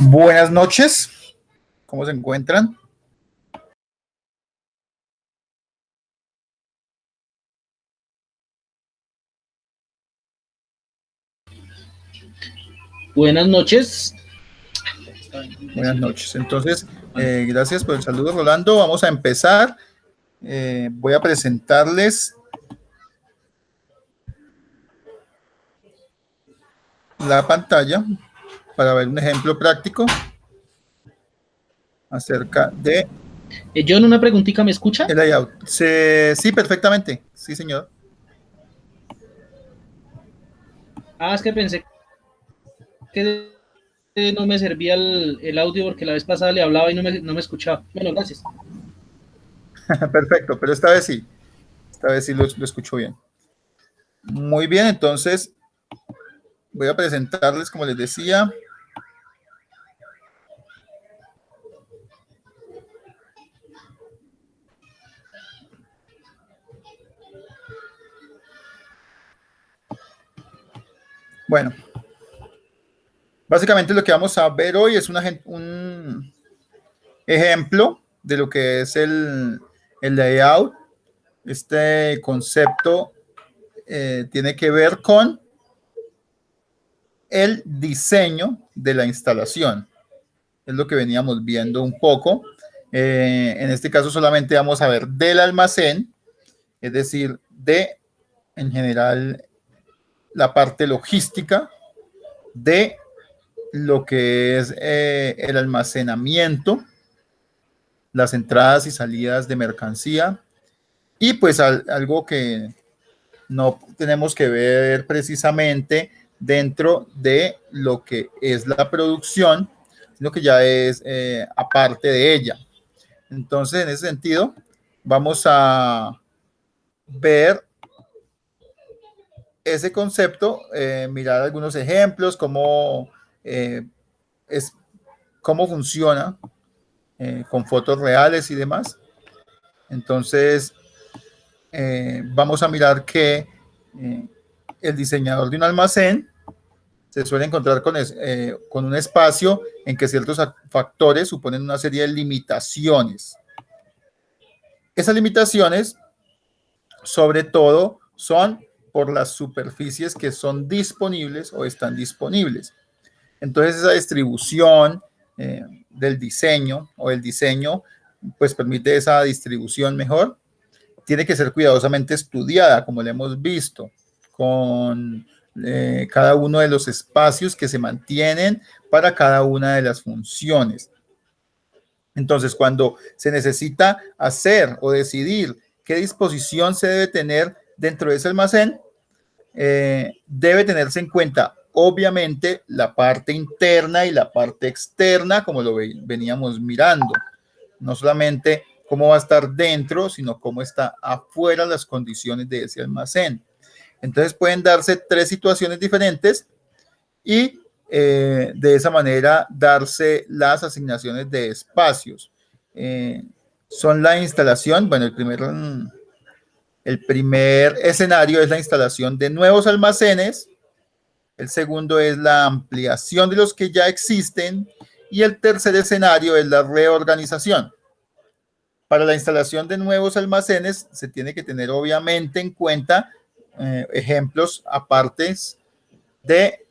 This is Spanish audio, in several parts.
Buenas noches, ¿cómo se encuentran? Buenas noches. Buenas noches. Entonces, gracias por el saludo, Rolando. Vamos a empezar. Voy a presentarles la pantalla para ver un ejemplo práctico acerca de John, una preguntita, ¿me escucha? el layout. Sí, perfectamente. Sí, señor. Es que pensé que no me servía el audio porque la vez pasada le hablaba y no me escuchaba. Bueno, gracias. Perfecto, pero esta vez sí. Esta vez sí lo escucho bien. Muy bien, entonces voy a presentarles, como les decía, bueno, básicamente lo que vamos a ver hoy es un ejemplo de lo que es el layout. Este concepto tiene que ver con el diseño de la instalación. Es lo que veníamos viendo un poco. En este caso solamente vamos a ver del almacén, es decir, en general, la parte logística de lo que es el almacenamiento, las entradas y salidas de mercancía, y pues algo que no tenemos que ver precisamente dentro de lo que es la producción, sino que ya es aparte de ella. Entonces, en ese sentido, vamos a ver ese concepto, mirar algunos ejemplos, eh, es, cómo funciona con fotos reales y demás. Entonces, vamos a mirar que el diseñador de un almacén se suele encontrar con un espacio en que ciertos factores suponen una serie de limitaciones. Esas limitaciones, sobre todo, son por las superficies que son disponibles o están disponibles. Entonces, esa distribución del diseño o el diseño, pues permite esa distribución mejor. Tiene que ser cuidadosamente estudiada, como le hemos visto, con cada uno de los espacios que se mantienen para cada una de las funciones. Entonces, cuando se necesita hacer o decidir qué disposición se debe tener dentro de ese almacén, debe tenerse en cuenta, obviamente, la parte interna y la parte externa, como lo veníamos mirando. No solamente cómo va a estar dentro, sino cómo está afuera las condiciones de ese almacén. Entonces pueden darse tres situaciones diferentes y de esa manera darse las asignaciones de espacios. Son la instalación, bueno, el primer escenario es la instalación de nuevos almacenes, el segundo es la ampliación de los que ya existen y el tercer escenario es la reorganización. Para la instalación de nuevos almacenes se tiene que tener obviamente en cuenta ejemplos apartes de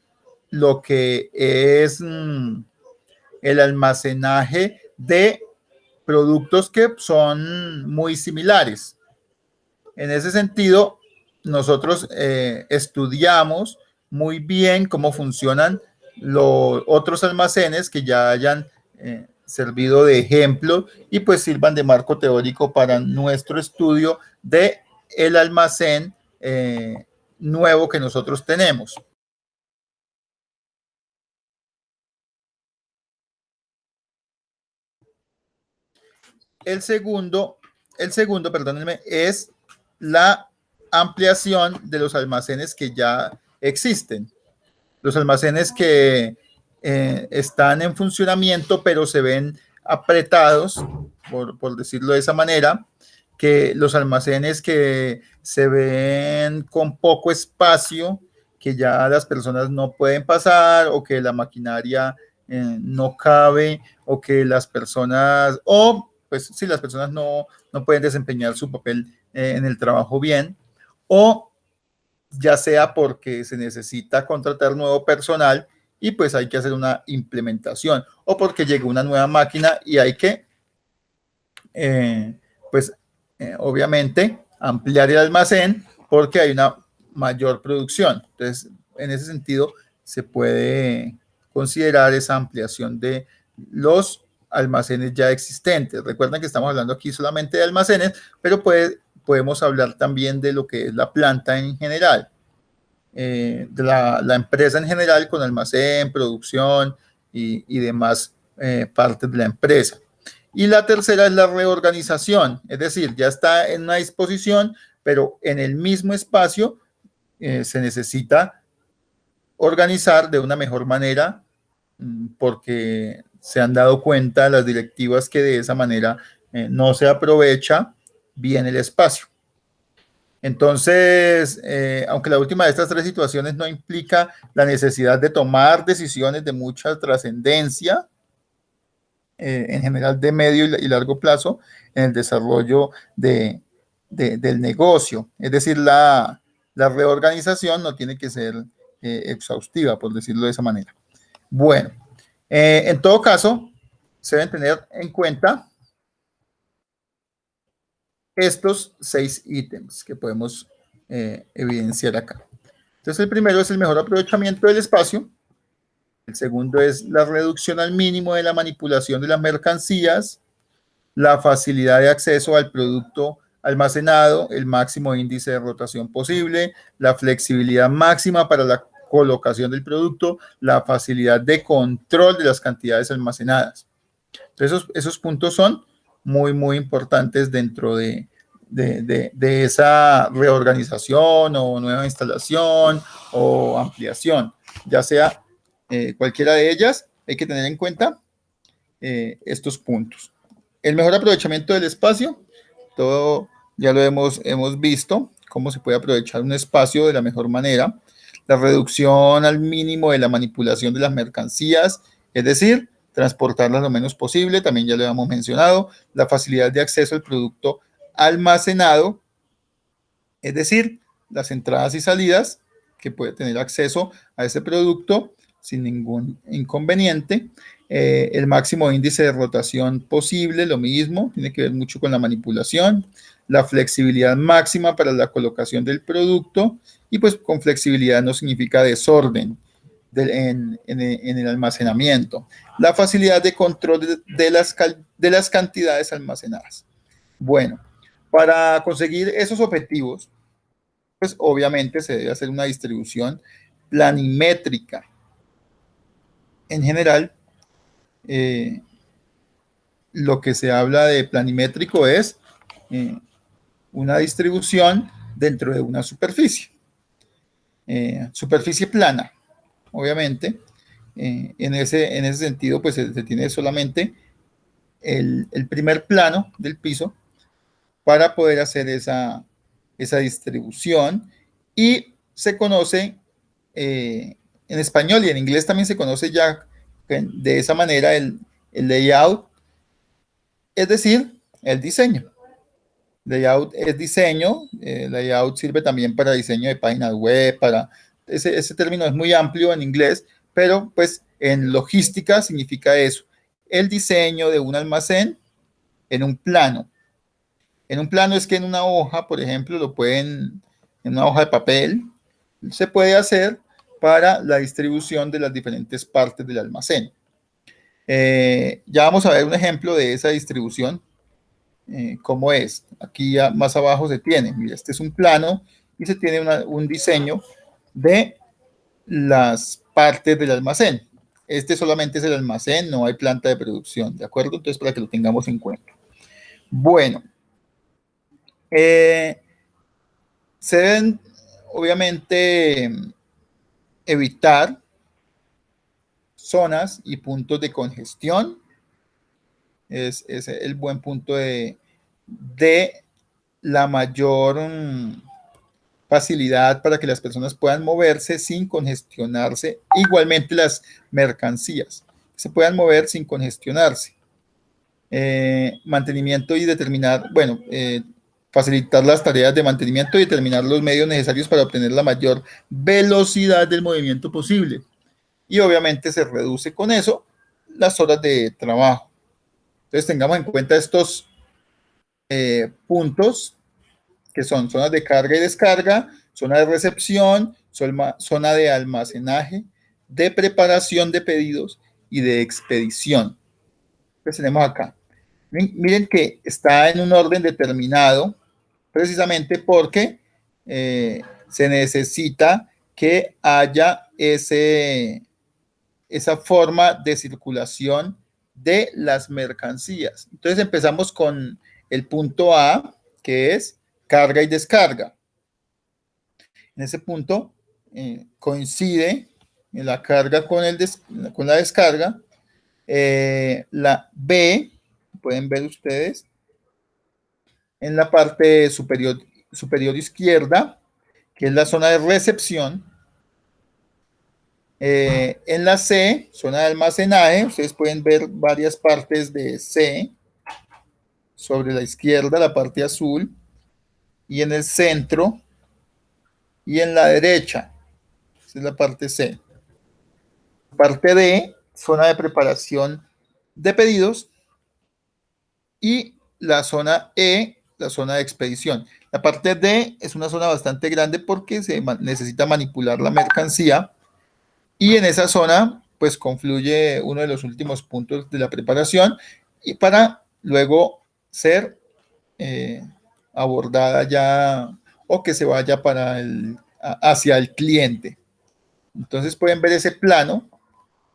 lo que es el almacenaje de productos que son muy similares. En ese sentido, nosotros estudiamos muy bien cómo funcionan los otros almacenes que ya hayan servido de ejemplo y pues sirvan de marco teórico para nuestro estudio de el almacén nuevo que nosotros tenemos. El segundo, perdónenme, es la ampliación de los almacenes que ya existen. Los almacenes que están en funcionamiento, pero se ven apretados, por decirlo de esa manera, que los almacenes que se ven con poco espacio, que ya las personas no pueden pasar o que la maquinaria no cabe, o que las personas, o pues si las personas no pueden desempeñar su papel en el trabajo bien, o ya sea porque se necesita contratar nuevo personal y pues hay que hacer una implementación, o porque llega una nueva máquina y hay que, pues obviamente, ampliar el almacén porque hay una mayor producción. Entonces, en ese sentido, se puede considerar esa ampliación de los almacenes ya existentes. Recuerden que estamos hablando aquí solamente de almacenes, pero podemos hablar también de lo que es la planta en general, de la empresa en general, con almacén, producción y demás partes de la empresa. Y la tercera es la reorganización, es decir, ya está en una disposición, pero en el mismo espacio se necesita organizar de una mejor manera, porque se han dado cuenta las directivas que de esa manera no se aprovecha bien el espacio. Entonces, aunque la última de estas tres situaciones no implica la necesidad de tomar decisiones de mucha trascendencia, en general de medio y largo plazo, en el desarrollo del negocio. Es decir, la reorganización no tiene que ser exhaustiva, por decirlo de esa manera. Bueno, en todo caso, se deben tener en cuenta estos 6 ítems que podemos evidenciar acá. Entonces, el primero es el mejor aprovechamiento del espacio. El segundo es la reducción al mínimo de la manipulación de las mercancías, la facilidad de acceso al producto almacenado, el máximo índice de rotación posible, la flexibilidad máxima para la colocación del producto, la facilidad de control de las cantidades almacenadas. Entonces, esos puntos son muy importantes dentro de esa reorganización o nueva instalación o ampliación, ya sea cualquiera de ellas. Hay que tener en cuenta estos puntos. El mejor aprovechamiento del espacio, todo ya lo hemos visto, cómo se puede aprovechar un espacio de la mejor manera. La reducción al mínimo de la manipulación de las mercancías, es decir, transportarlas lo menos posible, también ya lo hemos mencionado. La facilidad de acceso al producto almacenado, es decir, las entradas y salidas, que puede tener acceso a ese producto sin ningún inconveniente. El máximo índice de rotación posible, lo mismo, tiene que ver mucho con la manipulación. La flexibilidad máxima para la colocación del producto, y pues con flexibilidad no significa desorden en el almacenamiento. La facilidad de control de las cantidades almacenadas. Bueno, para conseguir esos objetivos, pues obviamente se debe hacer una distribución planimétrica. En general, lo que se habla de planimétrico es una distribución dentro de una superficie. Superficie plana, obviamente. En ese sentido, pues se tiene solamente el primer plano del piso para poder hacer esa distribución, y se conoce en español y en inglés también se conoce ya de esa manera el layout, es decir, el diseño. Layout es diseño, layout sirve también para diseño de páginas web, ese término es muy amplio en inglés, pero pues en logística significa eso, el diseño de un almacén en un plano. En un plano es que en una hoja, por ejemplo, en una hoja de papel, se puede hacer para la distribución de las diferentes partes del almacén. Ya vamos a ver un ejemplo de esa distribución, cómo es. Aquí más abajo se tiene, mira, este es un plano y se tiene un diseño de las partes del almacén. Este solamente es el almacén, no hay planta de producción, ¿de acuerdo? Entonces, para que lo tengamos en cuenta. Bueno, se deben, obviamente, evitar zonas y puntos de congestión. Es el buen punto de la mayor facilidad para que las personas puedan moverse sin congestionarse. Igualmente las mercancías. se puedan mover sin congestionarse. Mantenimiento y determinar, bueno, facilitar las tareas de mantenimiento y determinar los medios necesarios para obtener la mayor velocidad del movimiento posible. Y obviamente se reduce con eso las horas de trabajo. Entonces tengamos en cuenta estos puntos que son zonas de carga y descarga, zona de recepción, zona de almacenaje, de preparación de pedidos y de expedición. Entonces tenemos acá. Miren que está en un orden determinado, precisamente porque se necesita que haya esa forma de circulación de las mercancías. Entonces empezamos con el punto A, que es carga y descarga. En ese punto coincide en la carga con la descarga. La B, pueden ver ustedes, en la parte superior izquierda, que es la zona de recepción. En la C, zona de almacenaje, ustedes pueden ver varias partes de C. Sobre la izquierda, la parte azul, y en el centro, y en la derecha. Esa es la parte C. Parte D, zona de preparación de pedidos, y la zona E, la zona de expedición. La parte D es una zona bastante grande porque se necesita manipular la mercancía, y en esa zona pues confluye uno de los últimos puntos de la preparación y para luego ser abordada ya o que se vaya hacia el cliente. Entonces pueden ver ese plano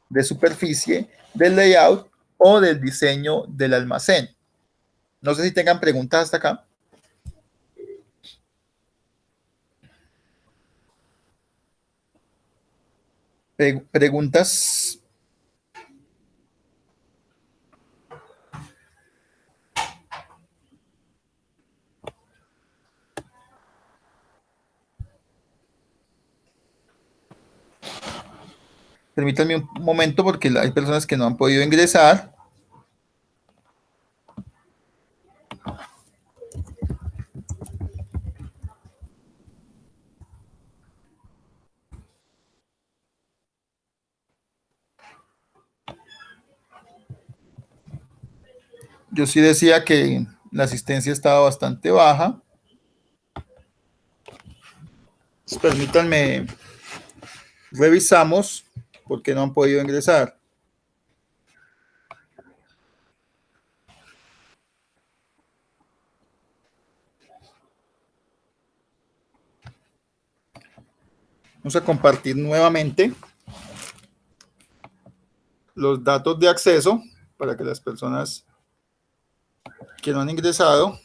de superficie del layout o del diseño del almacén. No sé si tengan preguntas hasta acá. Preguntas. Permítanme un momento porque hay personas que no han podido ingresar. Yo sí decía que la asistencia estaba bastante baja. Permítanme, revisamos porque no han podido ingresar. Vamos a compartir nuevamente los datos de acceso para que las personas que no han ingresado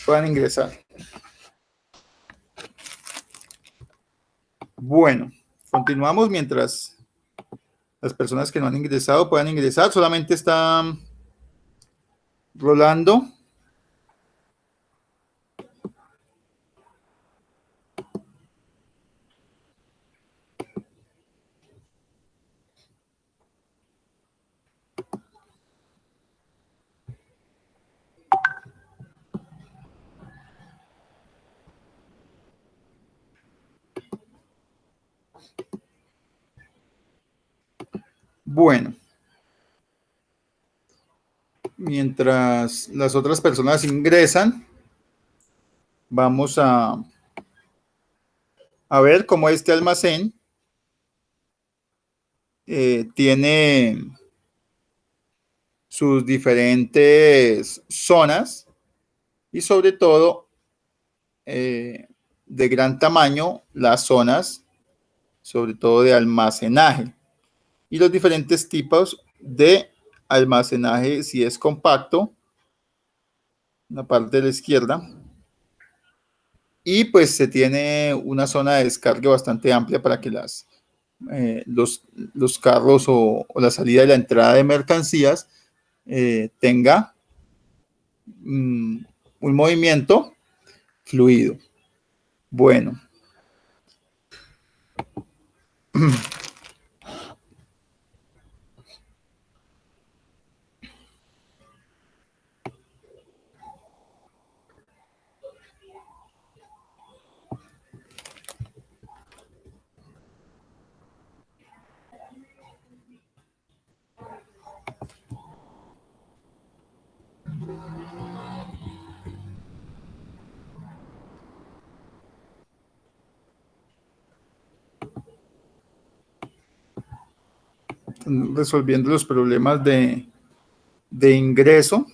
puedan ingresar. Bueno, continuamos mientras las personas que no han ingresado puedan ingresar. Solamente está Rolando. Bueno, mientras las otras personas ingresan, vamos a ver cómo este almacén tiene sus diferentes zonas y sobre todo de gran tamaño las zonas, sobre todo de almacenaje y los diferentes tipos de almacenaje si es compacto, la parte de la izquierda, y pues se tiene una zona de descarga bastante amplia para que los carros o la salida y la entrada de mercancías tenga un movimiento fluido. Bueno. están resolviendo los problemas de ingreso.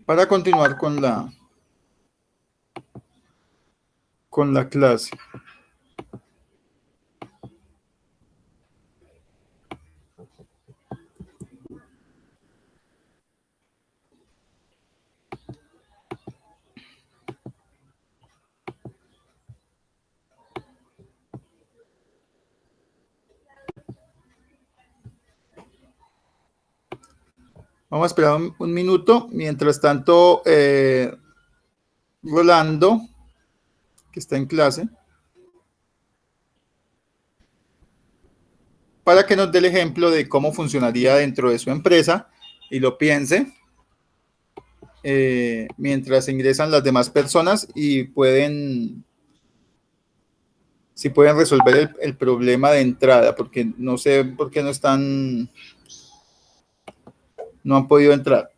Para continuar con la clase. Vamos a esperar un minuto. Mientras tanto, Rolando, que está en clase, para que nos dé el ejemplo de cómo funcionaría dentro de su empresa y lo piense mientras ingresan las demás personas y si pueden resolver el problema de entrada, porque no sé por qué no han podido entrar.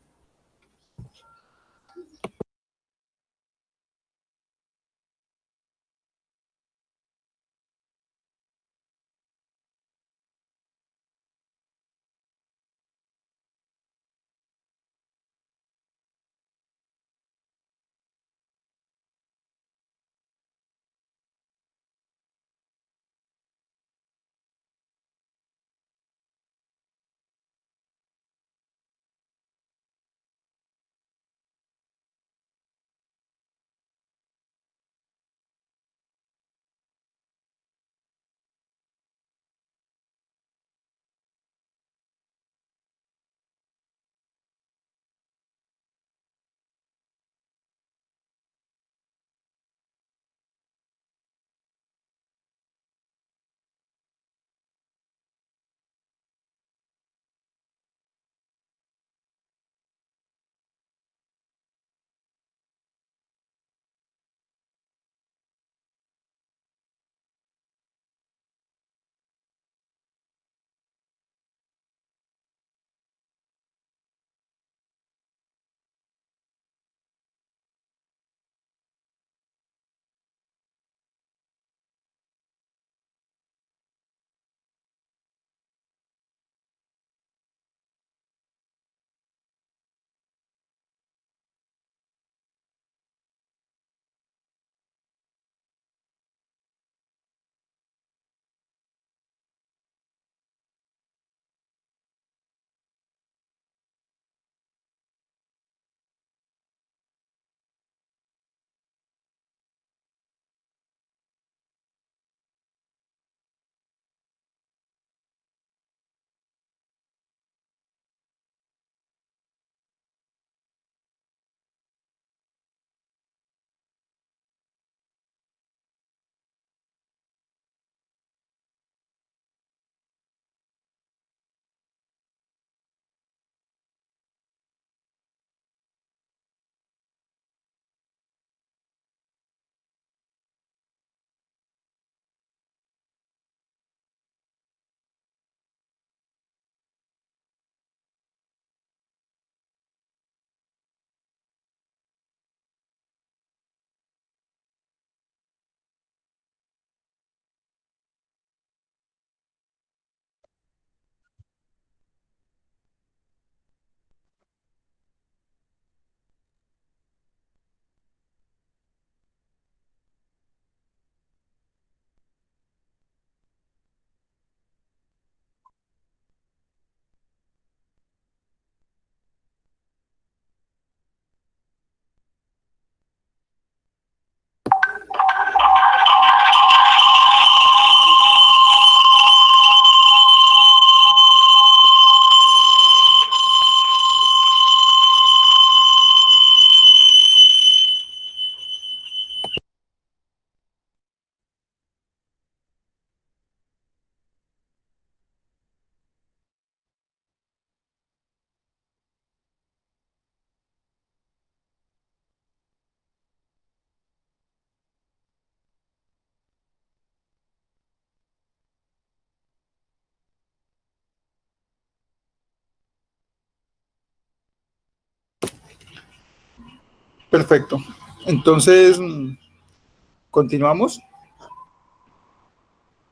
Perfecto. Entonces, continuamos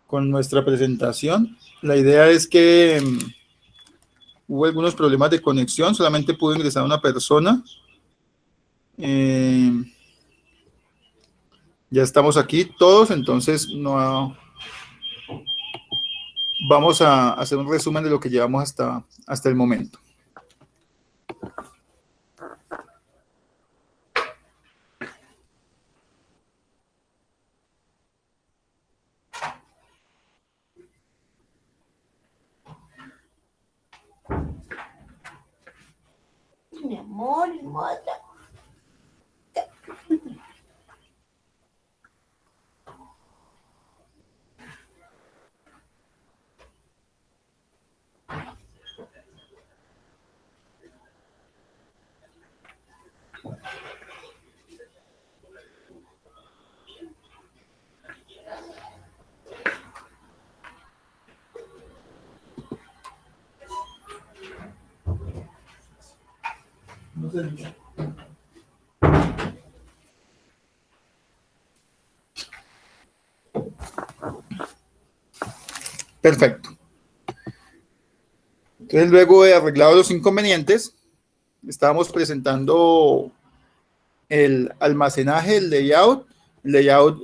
con nuestra presentación. La idea es que hubo algunos problemas de conexión, solamente pudo ingresar una persona. Ya estamos aquí todos, entonces no vamos a hacer un resumen de lo que llevamos hasta el momento. Mi amor, hermosa. Perfecto. Entonces, luego de arreglado los inconvenientes, estábamos presentando el almacenaje, el layout. El layout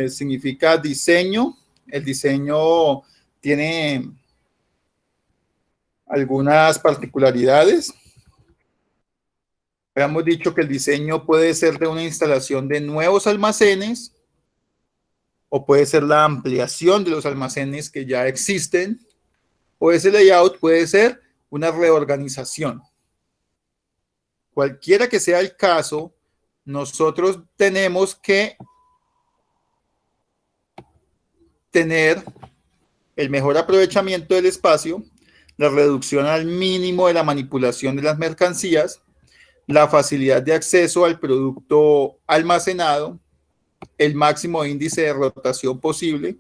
significa diseño. El diseño tiene algunas particularidades. Habíamos dicho que el diseño puede ser de una instalación de nuevos almacenes o puede ser la ampliación de los almacenes que ya existen, o ese layout puede ser una reorganización. Cualquiera que sea el caso, nosotros tenemos que tener el mejor aprovechamiento del espacio, la reducción al mínimo de la manipulación de las mercancías, la facilidad de acceso al producto almacenado, el máximo índice de rotación posible,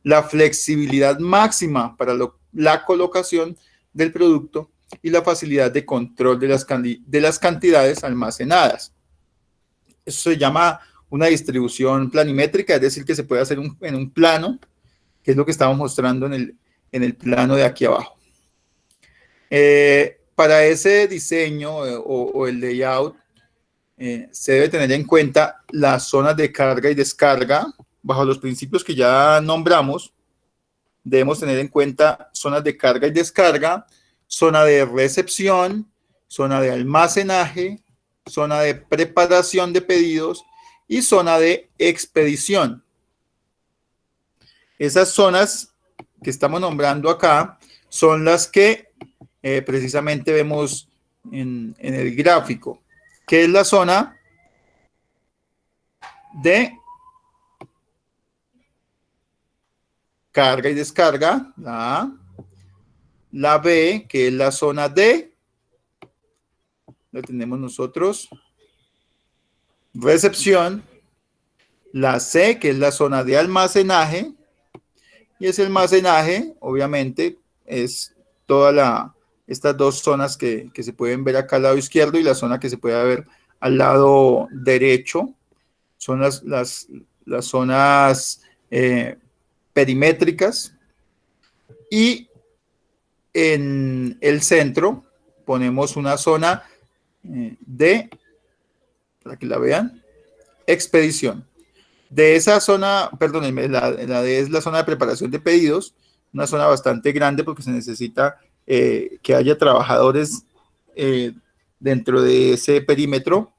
la flexibilidad máxima para la colocación del producto y la facilidad de control de las cantidades almacenadas. Eso se llama una distribución planimétrica, es decir, que se puede hacer en un plano, que es lo que estamos mostrando en el plano de aquí abajo. Para ese diseño o el layout, se debe tener en cuenta las zonas de carga y descarga. Bajo los principios que ya nombramos, debemos tener en cuenta zonas de carga y descarga, zona de recepción, zona de almacenaje, zona de preparación de pedidos y zona de expedición. Esas zonas que estamos nombrando acá son las que precisamente vemos en el gráfico, que es la zona de carga y descarga, la A, la B, que es la zona D, la tenemos nosotros, recepción, la C, que es la zona de almacenaje, y ese almacenaje, obviamente, es estas dos zonas que se pueden ver acá al lado izquierdo y la zona que se puede ver al lado derecho, son las zonas perimétricas, y en el centro ponemos una zona de, para que la vean, expedición. De esa zona, perdónenme, la D es la zona de preparación de pedidos, una zona bastante grande porque se necesita que haya trabajadores dentro de ese perímetro,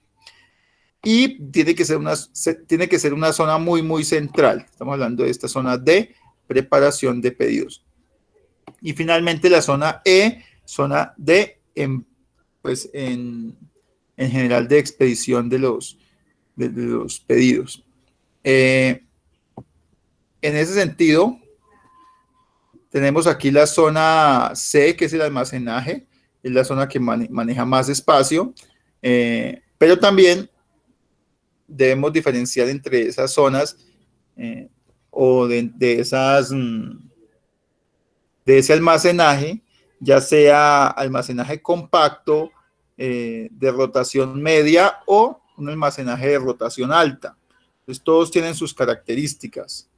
y tiene que ser una zona muy, muy central. Estamos hablando de esta zona de preparación de pedidos. Y finalmente la zona E, zona de, pues en general, de expedición de los pedidos. En ese sentido, tenemos aquí la zona C, que es el almacenaje, es la zona que maneja más espacio, pero también debemos diferenciar entre esas zonas o de ese almacenaje, ya sea almacenaje compacto, de rotación media o un almacenaje de rotación alta. Entonces, todos tienen sus características.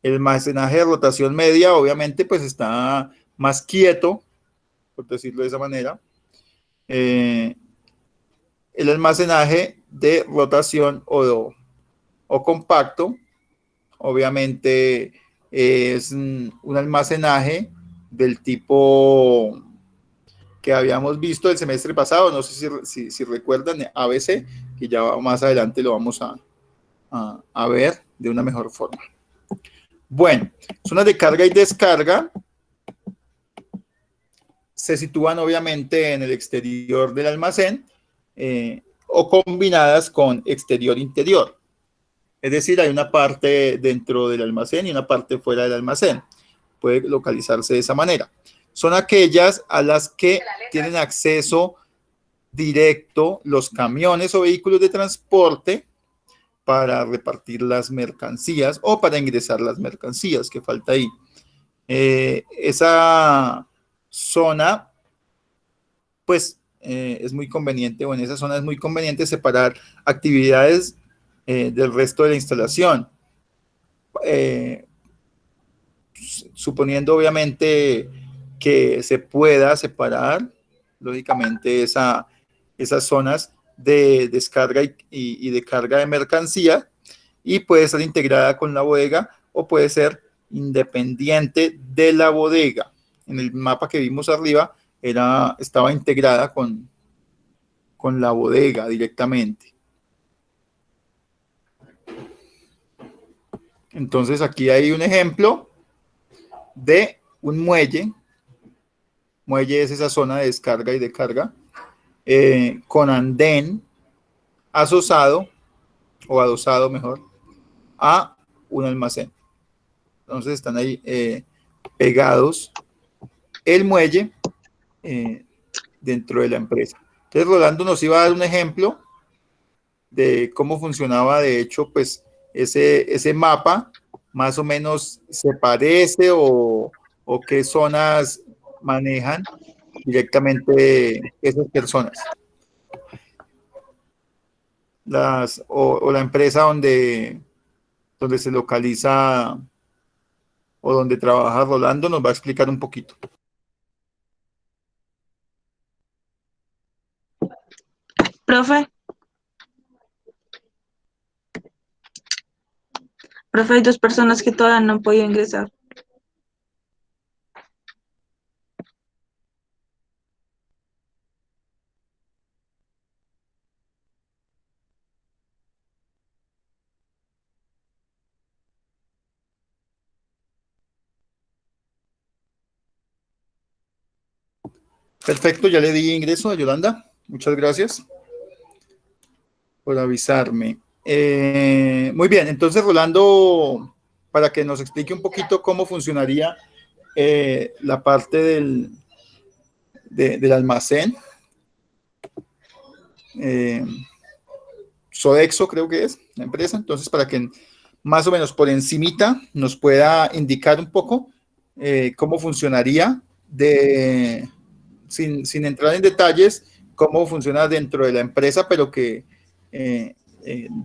El almacenaje de rotación media, obviamente, pues está más quieto, por decirlo de esa manera. El almacenaje de rotación o compacto, obviamente, es un almacenaje del tipo que habíamos visto el semestre pasado, no sé si recuerdan, ABC, que ya más adelante lo vamos a ver de una mejor forma. Bueno, zonas de carga y descarga se sitúan obviamente en el exterior del almacén o combinadas con exterior-interior. Es decir, hay una parte dentro del almacén y una parte fuera del almacén. Puede localizarse de esa manera. Son aquellas a las que tienen acceso directo los camiones o vehículos de transporte para repartir las mercancías o para ingresar las mercancías, que falta ahí. Esa zona, pues, es muy conveniente, o en esa zona es muy conveniente separar actividades del resto de la instalación. Suponiendo, obviamente, que se pueda separar, lógicamente, esas zonas de descarga y de carga de mercancía, y puede ser integrada con la bodega o puede ser independiente de la bodega. En el mapa que vimos arriba estaba integrada con la bodega directamente. Entonces aquí hay un ejemplo de un muelle. Muelle es esa zona de descarga y de carga, con andén asosado o adosado mejor a un almacén. Entonces están ahí pegados el muelle dentro de la empresa. Entonces Rolando nos iba a dar un ejemplo de cómo funcionaba, de hecho, pues ese mapa más o menos se parece o qué zonas manejan directamente esas personas. O la empresa donde se localiza o donde trabaja Rolando nos va a explicar un poquito. Profe, hay 2 personas que todavía no han podido ingresar. Perfecto, ya le di ingreso a Yolanda. Muchas gracias por avisarme. Muy bien, entonces Rolando, para que nos explique un poquito cómo funcionaría la parte del almacén. Sodexo creo que es la empresa, entonces para que más o menos por encimita nos pueda indicar un poco cómo funcionaría sin entrar en detalles, cómo funciona dentro de la empresa, pero que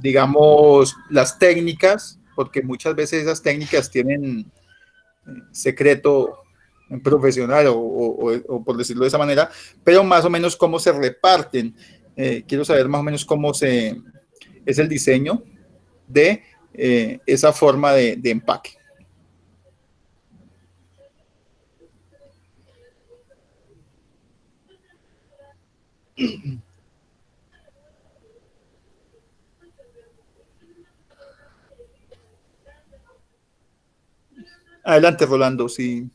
digamos las técnicas, porque muchas veces esas técnicas tienen secreto profesional o por decirlo de esa manera, pero más o menos cómo se reparten. Quiero saber más o menos cómo es el diseño de esa forma de empaque. Adelante, Rolando, sí.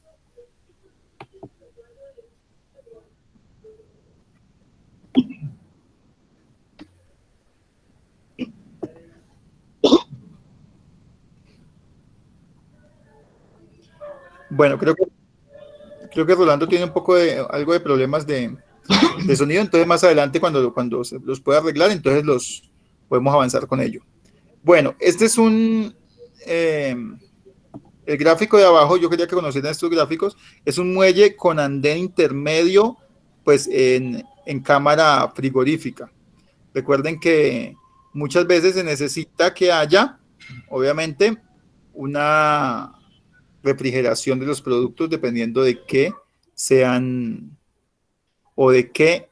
Bueno, creo que Rolando tiene un poco algo de problemas de sonido, entonces más adelante cuando los pueda arreglar, entonces los podemos avanzar con ello. Bueno, este es el gráfico de abajo, yo quería que conocieran estos gráficos, es un muelle con andén intermedio, pues en cámara frigorífica. Recuerden que muchas veces se necesita que haya, obviamente, una refrigeración de los productos dependiendo de qué sean o de qué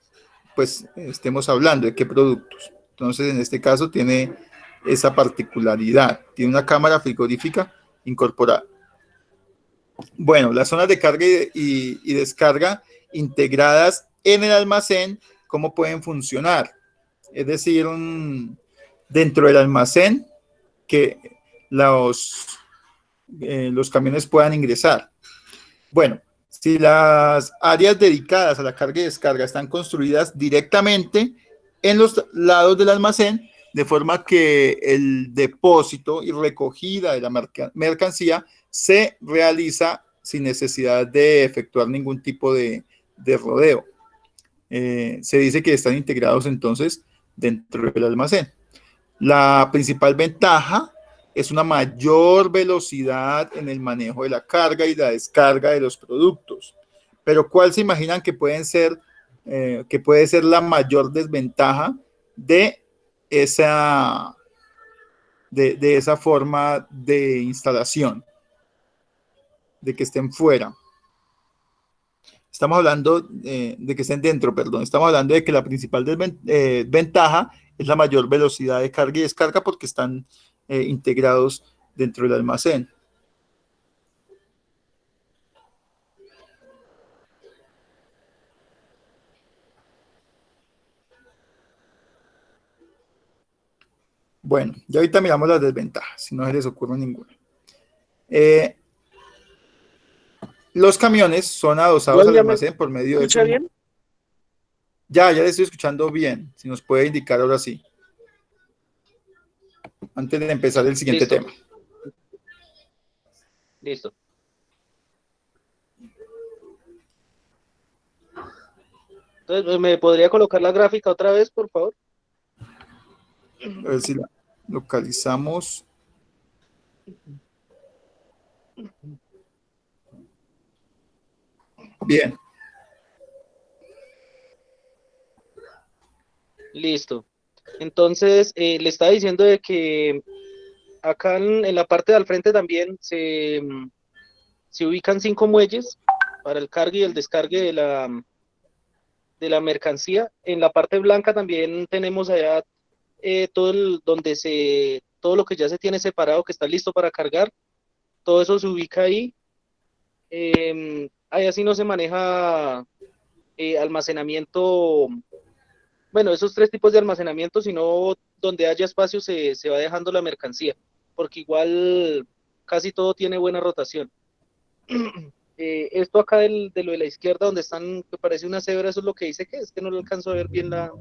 pues estemos hablando, de qué productos. Entonces, en este caso tiene esa particularidad, tiene una cámara frigorífica incorporada. Bueno, las zonas de carga y descarga integradas en el almacén, ¿cómo pueden funcionar? Es decir, dentro del almacén que los camiones puedan ingresar. Bueno, si las áreas dedicadas a la carga y descarga están construidas directamente en los lados del almacén, de forma que el depósito y recogida de la mercancía se realiza sin necesidad de efectuar ningún tipo de rodeo. Se dice que están integrados entonces dentro del almacén. La principal ventaja es una mayor velocidad en el manejo de la carga y la descarga de los productos. Pero ¿cuál se imaginan que puede ser la mayor desventaja de esa forma de instalación? De que estén fuera. Estamos hablando de que estén dentro, perdón. Estamos hablando de que la principal ventaja es la mayor velocidad de carga y descarga porque están integrados dentro del almacén. Bueno, ya ahorita miramos las desventajas, si no se les ocurre ninguna. Los camiones son adosados al almacén por medio de... ¿Escucha bien? Ya le estoy escuchando bien. Si nos puede indicar ahora sí. Antes de empezar el siguiente tema. Listo. Entonces, ¿me podría colocar la gráfica otra vez, por favor? A ver si la localizamos. Bien. Listo. Entonces, le estaba diciendo de que acá en la parte de al frente también se ubican 5 muelles para el cargue y el descargue de la mercancía. En la parte blanca también tenemos allá todo lo que ya se tiene separado, que está listo para cargar. Todo eso se ubica ahí. Ahí así no se maneja almacenamiento. Bueno, esos 3 tipos de almacenamiento, sino donde haya espacio se va dejando la mercancía, porque igual casi todo tiene buena rotación. Esto acá de lo de la izquierda, donde están, que parece una cebra, eso es lo que dice que es que no lo alcanzo a ver bien la...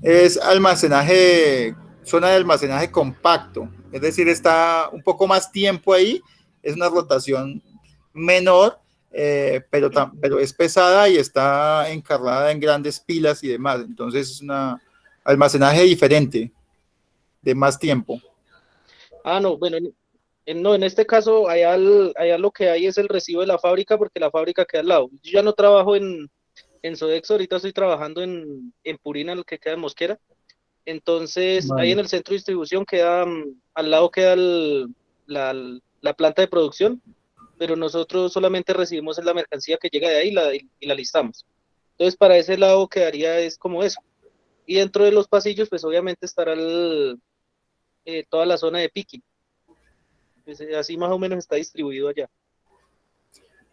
Es almacenaje, zona de almacenaje compacto, es decir, está un poco más tiempo ahí, es una rotación menor, pero es pesada y está encargada en grandes pilas y demás, entonces es un almacenaje diferente, de más tiempo. Ah, no, bueno, no, en este caso, allá lo que hay es el recibo de la fábrica, porque la fábrica queda al lado. Yo ya no trabajo en Sodexo, ahorita estoy trabajando en Purina, el que queda en Mosquera. Entonces, Vale. ahí en el centro de distribución al lado queda la planta de producción, pero nosotros solamente recibimos la mercancía que llega de ahí y la listamos. Entonces, para ese lado quedaría es como eso. Y dentro de los pasillos, pues obviamente estará toda la zona de picking. Pues, así más o menos está distribuido allá.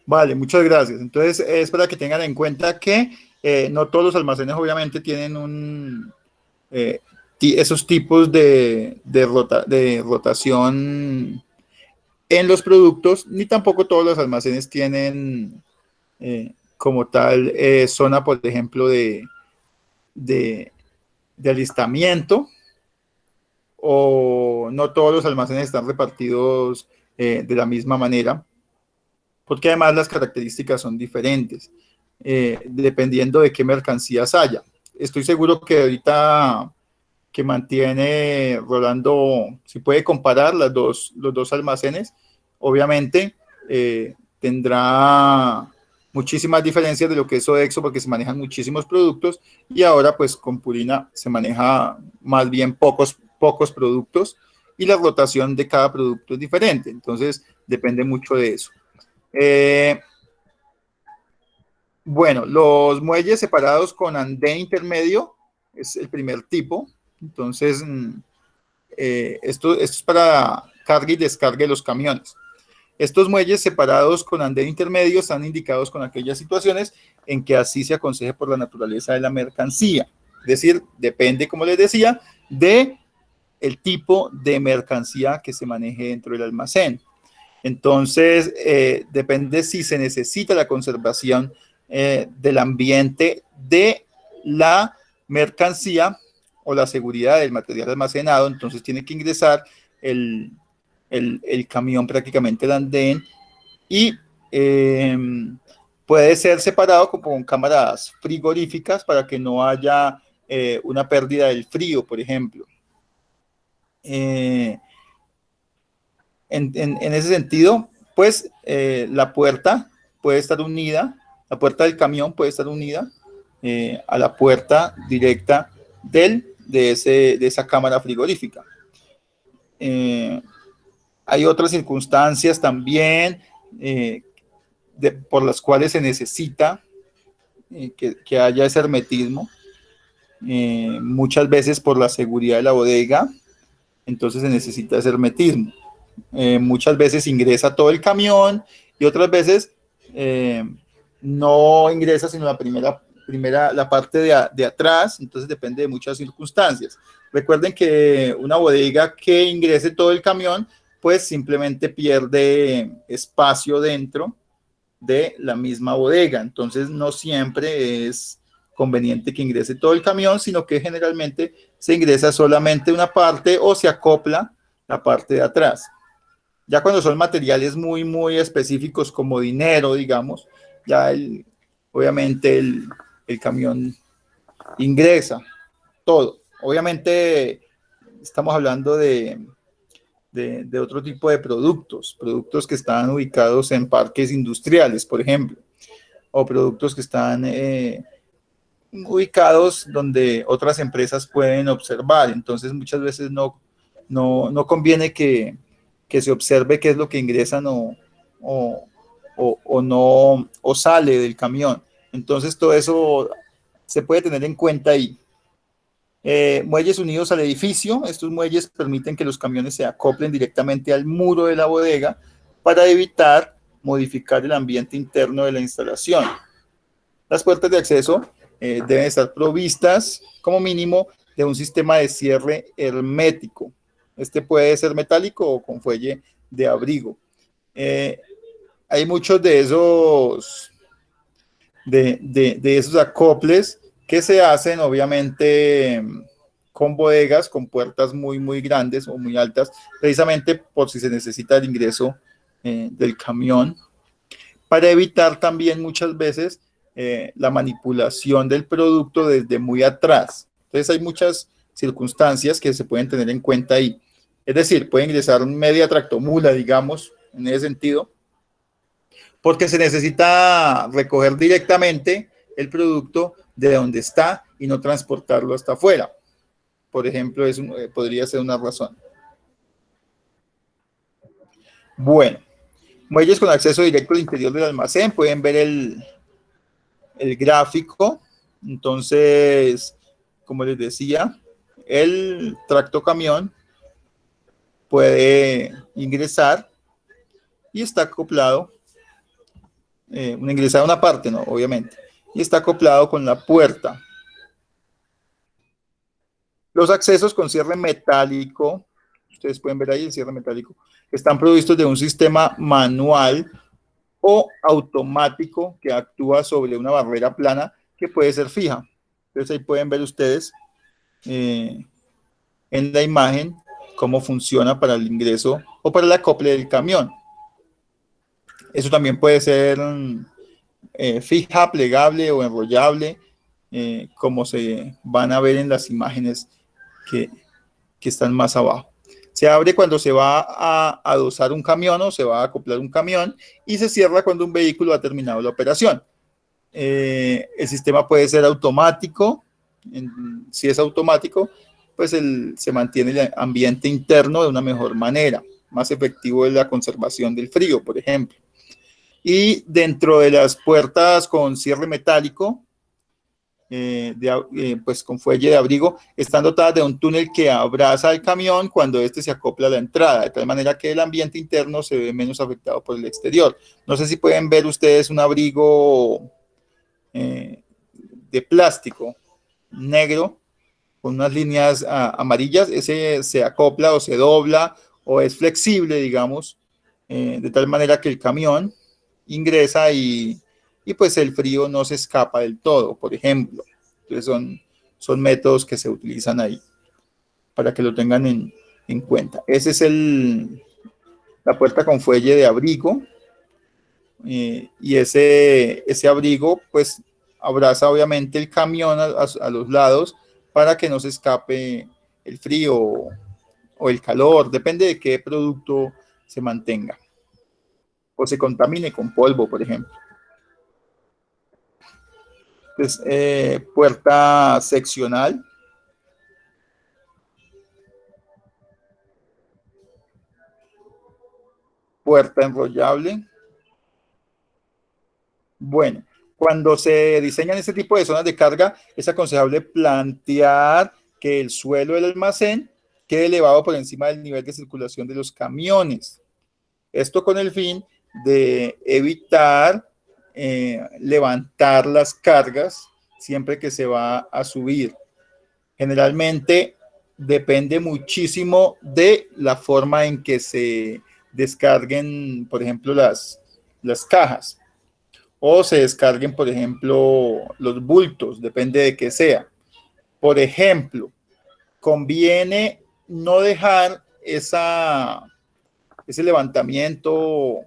Vale, muchas gracias. Entonces, es para que tengan en cuenta que no todos los almacenes obviamente tienen esos tipos de rotación en los productos, ni tampoco todos los almacenes tienen como tal zona, por ejemplo, de alistamiento, o no todos los almacenes están repartidos de la misma manera, porque además las características son diferentes, dependiendo de qué mercancías haya. Estoy seguro que ahorita que mantiene Rolando, si puede comparar los dos almacenes, obviamente tendrá muchísimas diferencias de lo que es Sodexo porque se manejan muchísimos productos y ahora pues con Purina se maneja más bien pocos productos y la rotación de cada producto es diferente, entonces depende mucho de eso. Bueno, los muelles separados con andén intermedio es el primer tipo, entonces esto es para carga y descarga de los camiones. Estos muelles separados con andén intermedio están indicados con aquellas situaciones en que así se aconseje por la naturaleza de la mercancía. Es decir, depende, como les decía, de el tipo de mercancía que se maneje dentro del almacén. Entonces, depende si se necesita la conservación del ambiente de la mercancía o la seguridad del material almacenado, entonces tiene que ingresar el camión prácticamente el andén y puede ser separado con cámaras frigoríficas para que no haya una pérdida del frío, por ejemplo. En ese sentido, pues la puerta puede estar unida, la puerta del camión puede estar unida a la puerta directa de esa cámara frigorífica. Hay otras circunstancias también por las cuales se necesita que haya ese hermetismo, muchas veces por la seguridad de la bodega, entonces se necesita ese hermetismo. Muchas veces ingresa todo el camión y otras veces no ingresa sino la parte de atrás, entonces depende de muchas circunstancias. Recuerden que una bodega que ingrese todo el camión pues simplemente pierde espacio dentro de la misma bodega. Entonces no siempre es conveniente que ingrese todo el camión, sino que generalmente se ingresa solamente una parte o se acopla la parte de atrás. Ya cuando son materiales muy, muy específicos como dinero, digamos, ya obviamente el camión ingresa todo. Obviamente estamos hablando de otro tipo de productos que están ubicados en parques industriales, por ejemplo, o productos que están ubicados donde otras empresas pueden observar. Entonces, muchas veces no conviene que se observe qué es lo que ingresan o no, o sale del camión. Entonces, todo eso se puede tener en cuenta ahí. Muelles unidos al edificio. Estos muelles permiten que los camiones se acoplen directamente al muro de la bodega para evitar modificar el ambiente interno de la instalación. Las puertas de acceso deben estar provistas como mínimo de un sistema de cierre hermético. Este puede ser metálico o con fuelle de abrigo. Hay muchos de esos acoples que se hacen obviamente con bodegas, con puertas muy, muy grandes o muy altas, precisamente por si se necesita el ingreso del camión, para evitar también muchas veces la manipulación del producto desde muy atrás. Entonces hay muchas circunstancias que se pueden tener en cuenta ahí. Es decir, puede ingresar media tractomula, digamos, en ese sentido, porque se necesita recoger directamente el producto de donde está y no transportarlo hasta afuera. Por ejemplo, eso podría ser una razón. Bueno, muelles con acceso directo al interior del almacén. Pueden ver el gráfico. Entonces, como les decía, el tractocamión puede ingresar y está acoplado, ingresar una parte, ¿no? Obviamente, y está acoplado con la puerta. Los accesos con cierre metálico, ustedes pueden ver ahí el cierre metálico, están provistos de un sistema manual o automático que actúa sobre una barrera plana que puede ser fija. Entonces ahí pueden ver ustedes en la imagen cómo funciona para el ingreso o para el acople del camión. Eso también puede ser fija, plegable o enrollable, como se van a ver en las imágenes que están más abajo. Se abre cuando se va a adosar un camión o se va a acoplar un camión y se cierra cuando un vehículo ha terminado la operación. El sistema puede ser automático. Si es automático, pues se mantiene el ambiente interno de una mejor manera, más efectivo en la conservación del frío, por ejemplo. Y dentro de las puertas con cierre metálico, pues con fuelle de abrigo, están dotadas de un túnel que abraza el camión cuando éste se acopla a la entrada, de tal manera que el ambiente interno se ve menos afectado por el exterior. No sé si pueden ver ustedes un abrigo de plástico negro con unas líneas amarillas. Ese se acopla o se dobla o es flexible, digamos, de tal manera que el camión ingresa y pues el frío no se escapa del todo, por ejemplo. Entonces son métodos que se utilizan ahí para que lo tengan en cuenta. Ese es la puerta con fuelle de abrigo, y ese abrigo pues abraza obviamente el camión a los lados para que no se escape el frío o el calor, depende de qué producto se mantenga o se contamine con polvo, por ejemplo. Entonces, puerta seccional. Puerta enrollable. Bueno, cuando se diseñan este tipo de zonas de carga, es aconsejable plantear que el suelo del almacén quede elevado por encima del nivel de circulación de los camiones. Esto con el fin de evitar levantar las cargas siempre que se va a subir. Generalmente depende muchísimo de la forma en que se descarguen, por ejemplo, las cajas, o se descarguen, por ejemplo, los bultos, depende de qué sea. Por ejemplo, conviene no dejar ese levantamiento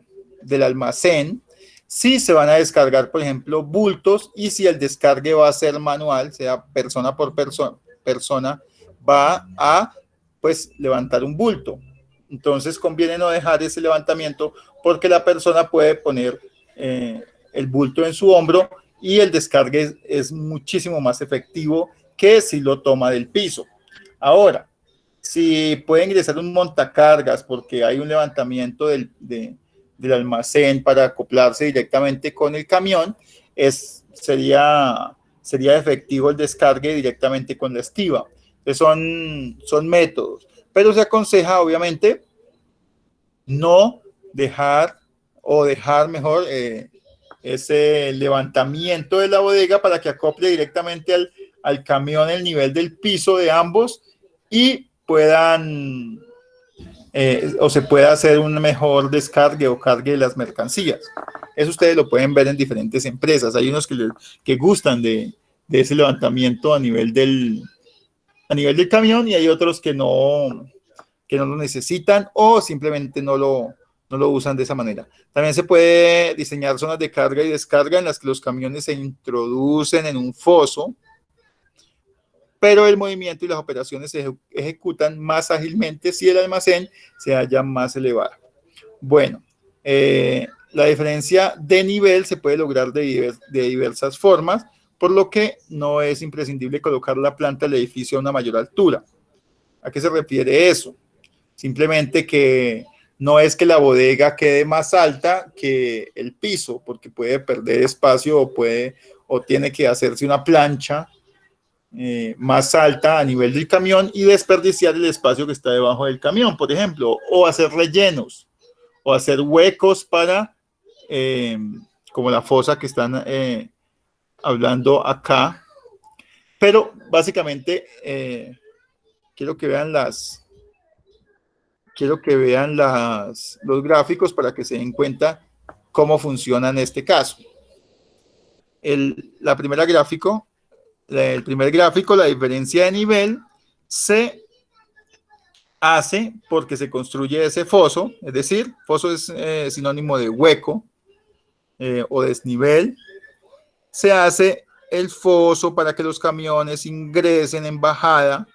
del almacén si se van a descargar, por ejemplo, bultos, y si el descargue va a ser manual, sea persona por persona va a pues levantar un bulto. Entonces conviene no dejar ese levantamiento porque la persona puede poner el bulto en su hombro y el descargue es muchísimo más efectivo que si lo toma del piso. Ahora, si puede ingresar un montacargas porque hay un levantamiento del almacén para acoplarse directamente con el camión, sería efectivo el descargue directamente con la estiba. Entonces son métodos, pero se aconseja obviamente no dejar o dejar mejor ese levantamiento de la bodega para que acople directamente al camión el nivel del piso de ambos y puedan o se pueda hacer un mejor descargue o cargue de las mercancías. Eso ustedes lo pueden ver en diferentes empresas. Hay unos que gustan de ese levantamiento a nivel del camión, y hay otros que no lo necesitan o simplemente no lo usan de esa manera. También se puede diseñar zonas de carga y descarga en las que los camiones se introducen en un foso, pero el movimiento y las operaciones se ejecutan más ágilmente si el almacén se halla más elevado. Bueno, la diferencia de nivel se puede lograr de diversas formas, por lo que no es imprescindible colocar la planta del edificio a una mayor altura. ¿A qué se refiere eso? Simplemente que no es que la bodega quede más alta que el piso, porque puede perder espacio o tiene que hacerse una plancha más alta a nivel del camión y desperdiciar el espacio que está debajo del camión, por ejemplo, o hacer rellenos o hacer huecos para, como la fosa que están hablando acá. Pero básicamente quiero que vean los gráficos para que se den cuenta cómo funciona en este caso. El primer gráfico, la diferencia de nivel se hace porque se construye ese foso, es decir, foso es sinónimo de hueco o desnivel. Se hace el foso para que los camiones ingresen en bajada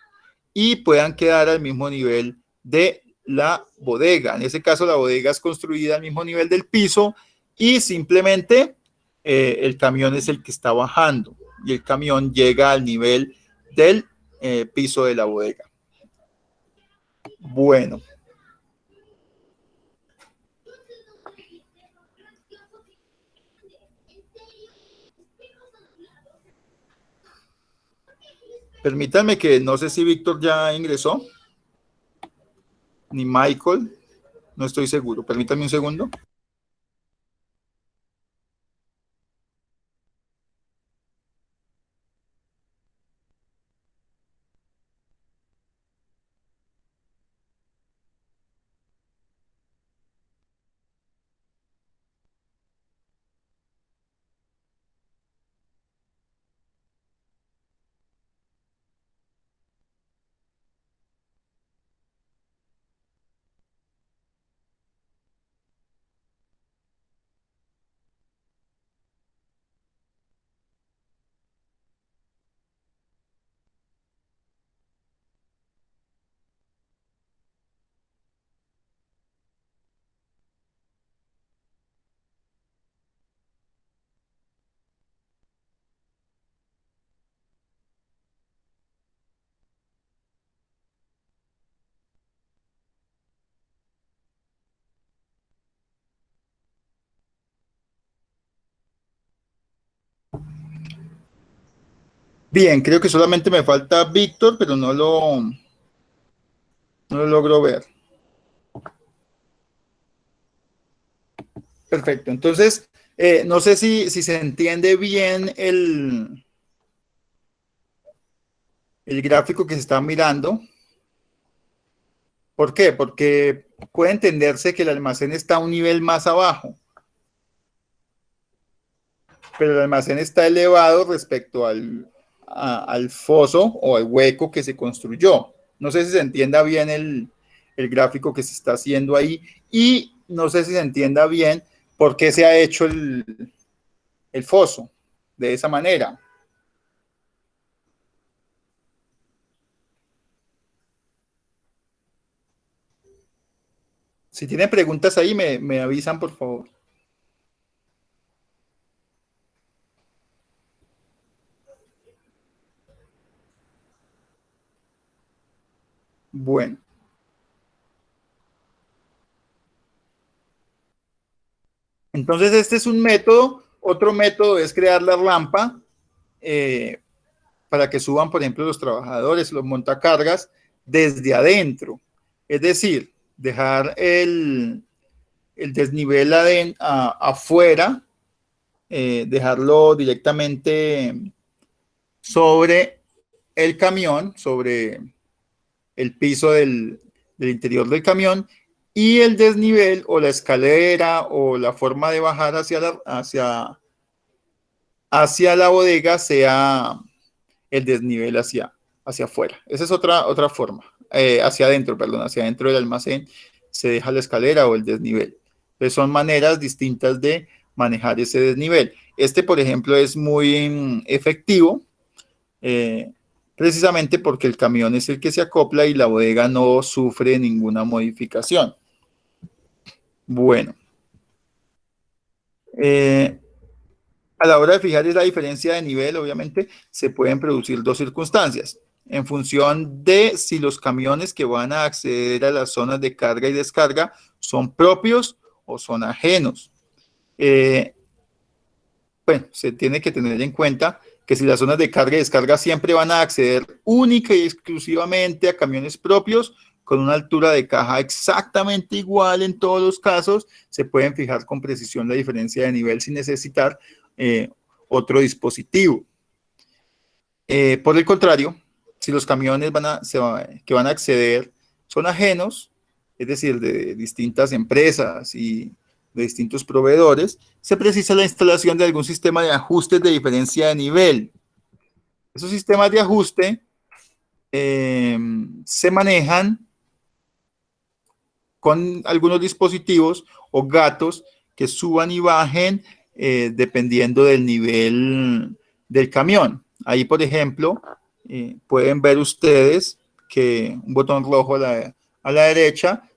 y puedan quedar al mismo nivel de la bodega. En ese caso, la bodega es construida al mismo nivel del piso y simplemente el camión es el que está bajando y el camión llega al nivel del piso de la bodega. Bueno. Permítanme que no sé si Víctor ya ingresó, ni Michael, no estoy seguro. Permítanme un segundo. Bien, creo que solamente me falta Víctor, pero no lo logro ver. Perfecto, entonces no sé si se entiende bien el gráfico que se está mirando. ¿Por qué? Porque puede entenderse que el almacén está a un nivel más abajo, pero el almacén está elevado respecto al foso o al hueco que se construyó. No sé si se entienda bien el gráfico que se está haciendo ahí y no sé si se entienda bien por qué se ha hecho el foso de esa manera. Si tienen preguntas ahí, me avisan, por favor. Bueno. Entonces, este es un método. Otro método es crear la rampa para que suban, por ejemplo, los trabajadores, los montacargas, desde adentro. Es decir, dejar el desnivel afuera, dejarlo directamente sobre el camión, sobre el piso del interior del camión, y el desnivel o la escalera o la forma de bajar hacia la bodega sea el desnivel hacia afuera. Esa es otra forma. Hacia adentro, perdón, hacia adentro del almacén se deja la escalera o el desnivel. Entonces son maneras distintas de manejar ese desnivel. Este, por ejemplo, es muy efectivo, precisamente porque el camión es el que se acopla y la bodega no sufre ninguna modificación. Bueno. A la hora de fijar la diferencia de nivel, obviamente, se pueden producir dos circunstancias. En función de si los camiones que van a acceder a las zonas de carga y descarga son propios o son ajenos. Bueno, se tiene que tener en cuenta que si las zonas de carga y descarga siempre van a acceder única y exclusivamente a camiones propios, con una altura de caja exactamente igual en todos los casos, se pueden fijar con precisión la diferencia de nivel sin necesitar otro dispositivo. Por el contrario, si los camiones que van a acceder son ajenos, es decir, de distintas empresas y de distintos proveedores, se precisa la instalación de algún sistema de ajustes de diferencia de nivel. Esos sistemas de ajuste se manejan con algunos dispositivos o gatos que suban y bajen dependiendo del nivel del camión. Ahí, por ejemplo, pueden ver ustedes que un botón rojo a la derecha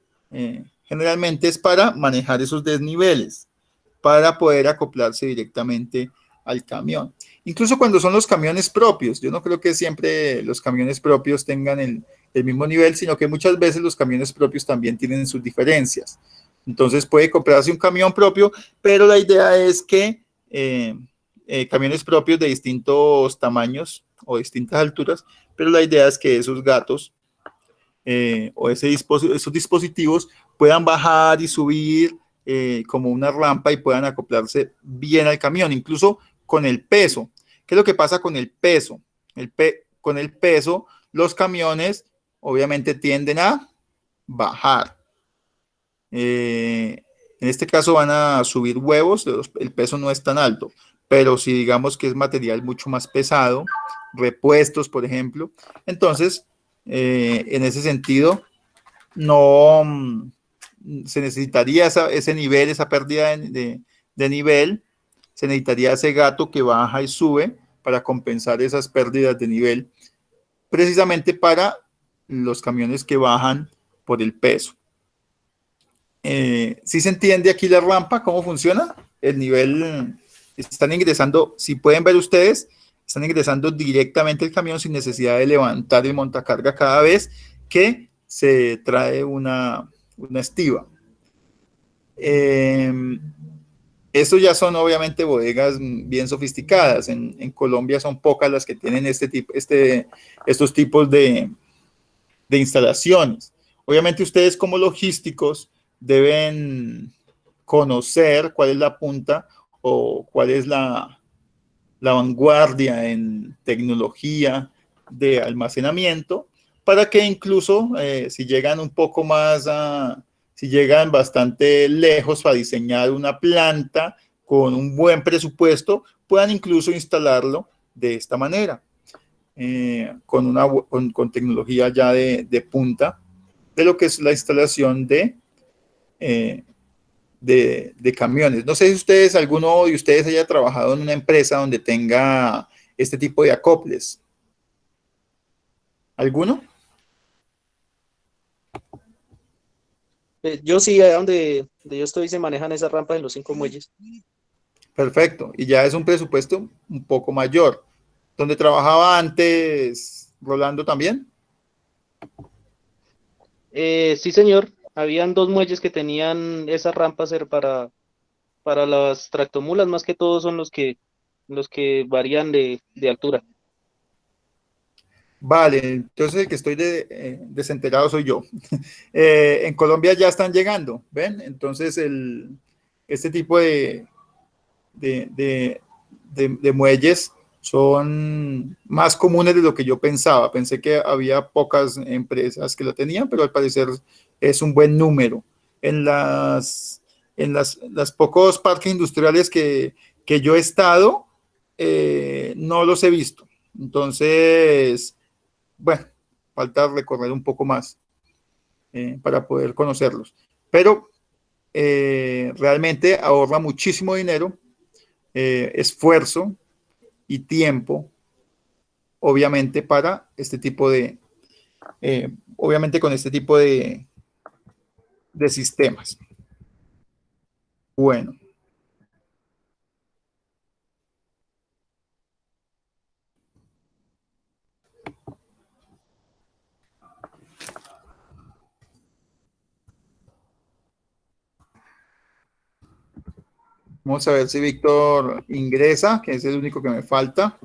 generalmente es para manejar esos desniveles, para poder acoplarse directamente al camión. Incluso cuando son los camiones propios, yo no creo que siempre los camiones propios tengan el mismo nivel, sino que muchas veces los camiones propios también tienen sus diferencias. Entonces puede comprarse un camión propio, pero la idea es que camiones propios de distintos tamaños o distintas alturas, pero la idea es que esos gatos o esos dispositivos puedan bajar y subir como una rampa y puedan acoplarse bien al camión, incluso con el peso. ¿Qué es lo que pasa con el peso? Con el peso, los camiones obviamente tienden a bajar. En este caso van a subir huevos, el peso no es tan alto, pero si digamos que es material mucho más pesado, repuestos, por ejemplo, entonces en ese sentido no se necesitaría ese nivel, esa pérdida de nivel, se necesitaría ese gato que baja y sube para compensar esas pérdidas de nivel, precisamente para los camiones que bajan por el peso. ¿Sí se entiende aquí la rampa? ¿Cómo funciona? El nivel, están ingresando, si pueden ver ustedes, están ingresando directamente al camión sin necesidad de levantar el montacarga cada vez que se trae una estiba. Estos ya son obviamente bodegas bien sofisticadas. En Colombia son pocas las que tienen estos tipos de instalaciones. Obviamente ustedes como logísticos deben conocer cuál es la punta o cuál es la vanguardia en tecnología de almacenamiento para que incluso si llegan un poco más si llegan bastante lejos a diseñar una planta con un buen presupuesto, puedan incluso instalarlo de esta manera, con tecnología ya de punta, de lo que es la instalación de camiones. No sé si ustedes, alguno de ustedes haya trabajado en una empresa donde tenga este tipo de acoples. ¿Alguno? Yo sí, allá donde yo estoy se manejan esas rampas en los 5 muelles. Perfecto. Y ya es un presupuesto un poco mayor. ¿Donde trabajaba antes Rolando también? Sí, señor. Habían 2 muelles que tenían esas rampas para las tractomulas, más que todo son los que varían de altura. Vale, entonces el que estoy desenterado soy yo. En Colombia ya están llegando, ¿ven? Entonces este tipo de muelles son más comunes de lo que yo pensaba. Pensé que había pocas empresas que lo tenían, pero al parecer es un buen número. En las pocos parques industriales que yo he estado, no los he visto. Entonces, bueno, falta recorrer un poco más para poder conocerlos. Pero realmente ahorra muchísimo dinero, esfuerzo y tiempo, obviamente, para este tipo obviamente con este tipo de sistemas. Bueno. Vamos a ver si Víctor ingresa, que es el único que me falta.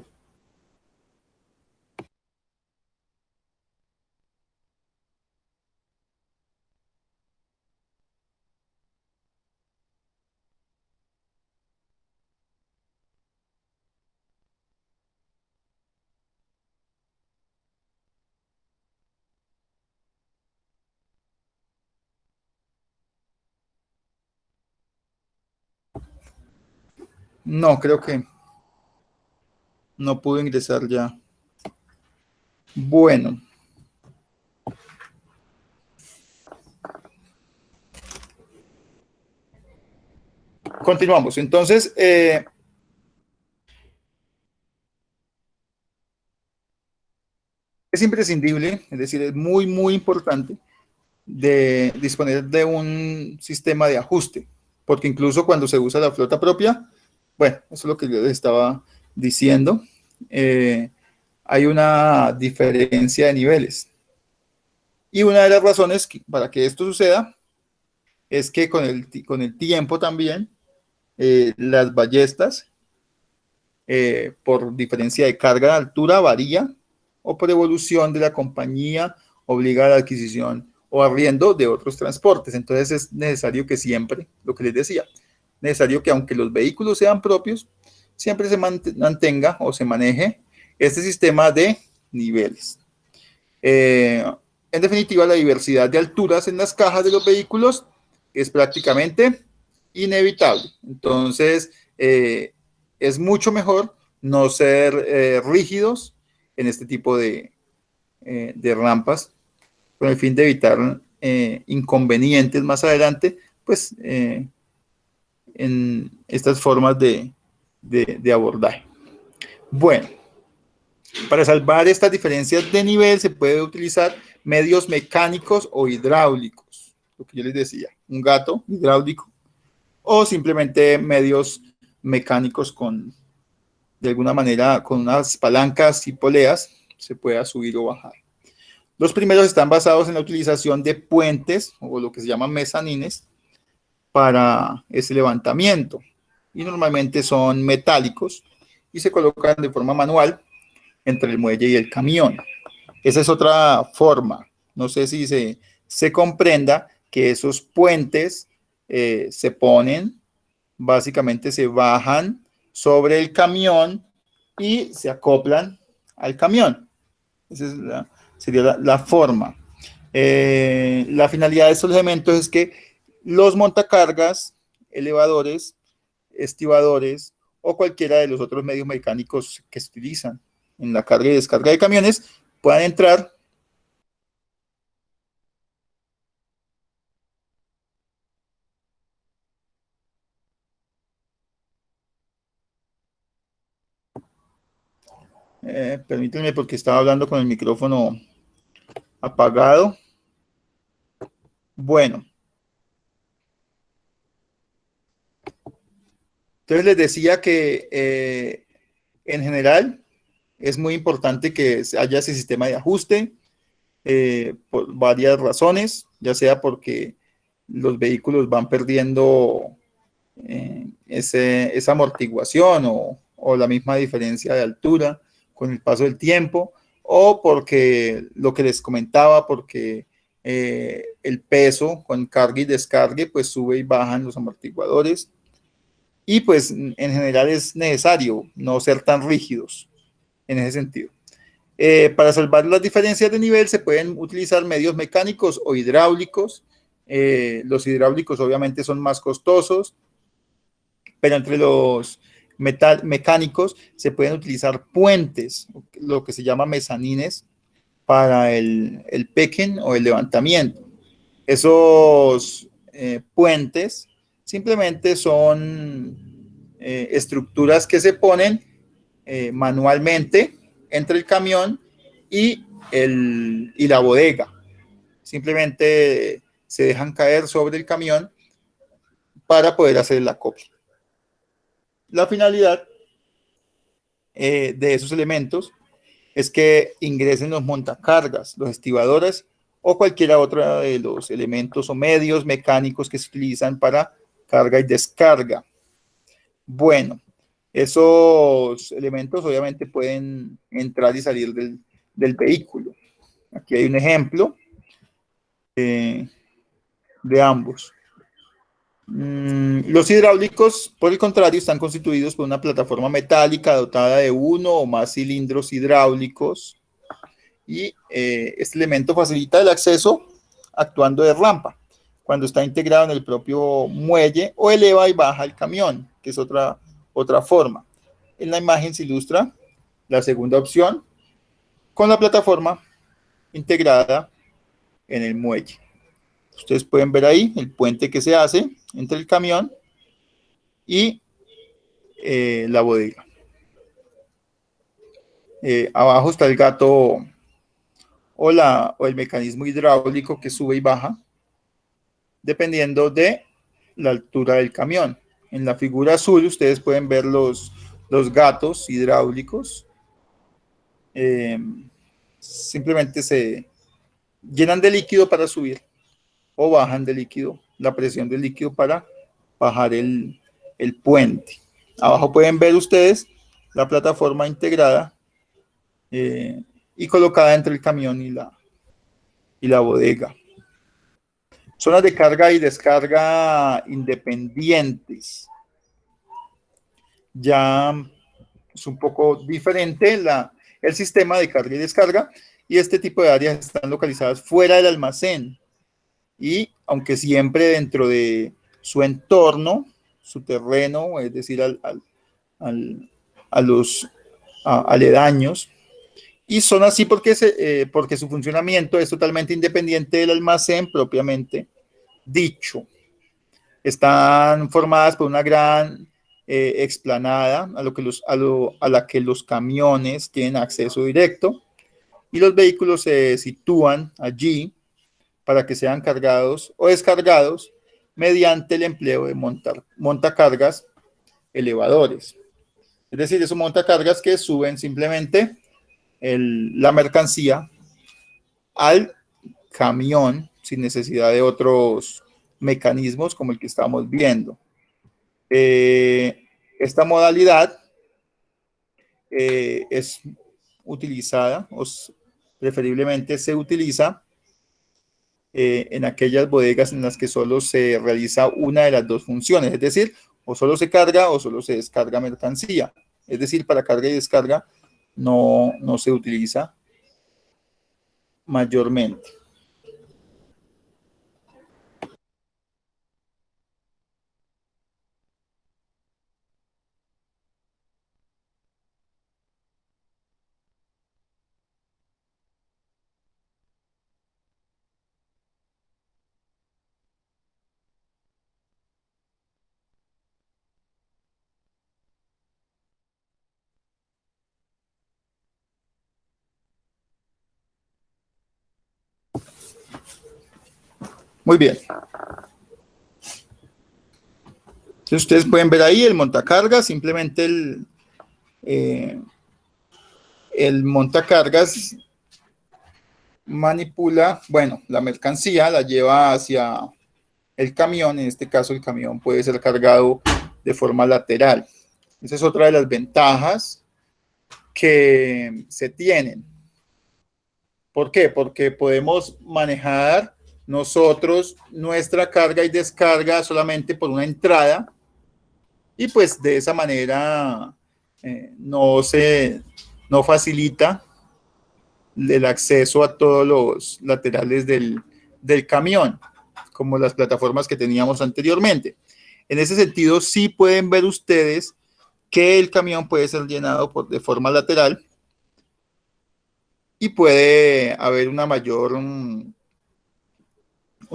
No, creo que no pudo ingresar ya. Bueno. Continuamos. Entonces, es imprescindible, es decir, es muy, muy importante de disponer de un sistema de ajuste, porque incluso cuando se usa la flota propia, bueno, eso es lo que yo les estaba diciendo, hay una diferencia de niveles. Y una de las razones para que esto suceda es que con el tiempo también las ballestas, por diferencia de carga de altura, varía, o por evolución de la compañía, obliga a la adquisición o arriendo de otros transportes. Entonces es necesario que siempre, lo que les decía, necesario que aunque los vehículos sean propios, siempre se mantenga o se maneje este sistema de niveles. En definitiva, la diversidad de alturas en las cajas de los vehículos es prácticamente inevitable. Entonces, es mucho mejor no ser rígidos en este tipo de rampas, con el fin de evitar inconvenientes más adelante, pues en estas formas de abordaje. Bueno, para salvar estas diferencias de nivel se puede utilizar medios mecánicos o hidráulicos, lo que yo les decía, un gato hidráulico, o simplemente medios mecánicos de alguna manera, con unas palancas y poleas, se pueda subir o bajar. Los primeros están basados en la utilización de puentes, o lo que se llaman mezanines, para ese levantamiento, y normalmente son metálicos y se colocan de forma manual entre el muelle y el camión. Esa es otra forma. No sé si se comprenda que esos puentes se ponen, básicamente se bajan sobre el camión y se acoplan al camión. Esa sería la forma. La finalidad de estos elementos es que los montacargas, elevadores, estibadores o cualquiera de los otros medios mecánicos que se utilizan en la carga y descarga de camiones puedan entrar permítanme porque estaba hablando con el micrófono apagado. Bueno, entonces les decía que en general es muy importante que haya ese sistema de ajuste por varias razones, ya sea porque los vehículos van perdiendo esa amortiguación o la misma diferencia de altura con el paso del tiempo, o porque lo que les comentaba, porque el peso con carga y descargue pues sube y bajan los amortiguadores, y pues en general es necesario no ser tan rígidos en ese sentido. Para salvar las diferencias de nivel se pueden utilizar medios mecánicos o hidráulicos. Los hidráulicos obviamente son más costosos, pero entre los mecánicos se pueden utilizar puentes, lo que se llama mezanines, para el picking o el levantamiento. Esos puentes simplemente son estructuras que se ponen manualmente entre el camión y la bodega. Simplemente se dejan caer sobre el camión para poder hacer el acople. La finalidad de esos elementos es que ingresen los montacargas, los estibadores o cualquiera otra de los elementos o medios mecánicos que se utilizan para carga y descarga. Bueno, esos elementos obviamente pueden entrar y salir del vehículo. Aquí hay un ejemplo de ambos. Los hidráulicos, por el contrario, están constituidos por una plataforma metálica dotada de uno o más cilindros hidráulicos, y este elemento facilita el acceso actuando de rampa cuando está integrado en el propio muelle, o eleva y baja el camión, que es otra forma. En la imagen se ilustra la segunda opción con la plataforma integrada en el muelle. Ustedes pueden ver ahí el puente que se hace entre el camión y la bodega. Abajo está el gato o el mecanismo hidráulico que sube y baja, dependiendo de la altura del camión. En la figura azul ustedes pueden ver los gatos hidráulicos. Simplemente se llenan de líquido para subir o bajan de líquido, la presión del líquido para bajar el puente. Abajo pueden ver ustedes la plataforma integrada y colocada entre el camión y la bodega. Zonas de carga y descarga independientes. Ya es un poco diferente el sistema de carga y descarga, y este tipo de áreas están localizadas fuera del almacén. Y aunque siempre dentro de su entorno, su terreno, es decir, a los aledaños, y son así porque su funcionamiento es totalmente independiente del almacén propiamente dicho. Están formadas por una gran explanada a la que los camiones tienen acceso directo, y los vehículos se sitúan allí para que sean cargados o descargados mediante el empleo de montacargas elevadores. Es decir, esos montacargas que suben simplemente la mercancía al camión sin necesidad de otros mecanismos como el que estamos viendo. Esta modalidad es utilizada, o preferiblemente se utiliza en aquellas bodegas en las que solo se realiza una de las dos funciones, es decir, o solo se carga o solo se descarga mercancía. Es decir, para carga y descarga no se utiliza mayormente. Muy bien. Entonces ustedes pueden ver ahí el montacargas, simplemente el montacargas manipula, bueno, la mercancía la lleva hacia el camión. En este caso el camión puede ser cargado de forma lateral. Esa es otra de las ventajas que se tienen. ¿Por qué? Porque podemos manejar nosotros nuestra carga y descarga solamente por una entrada, y pues de esa manera no facilita el acceso a todos los laterales del camión, como las plataformas que teníamos anteriormente. En ese sentido, sí pueden ver ustedes que el camión puede ser llenado de forma lateral y puede haber un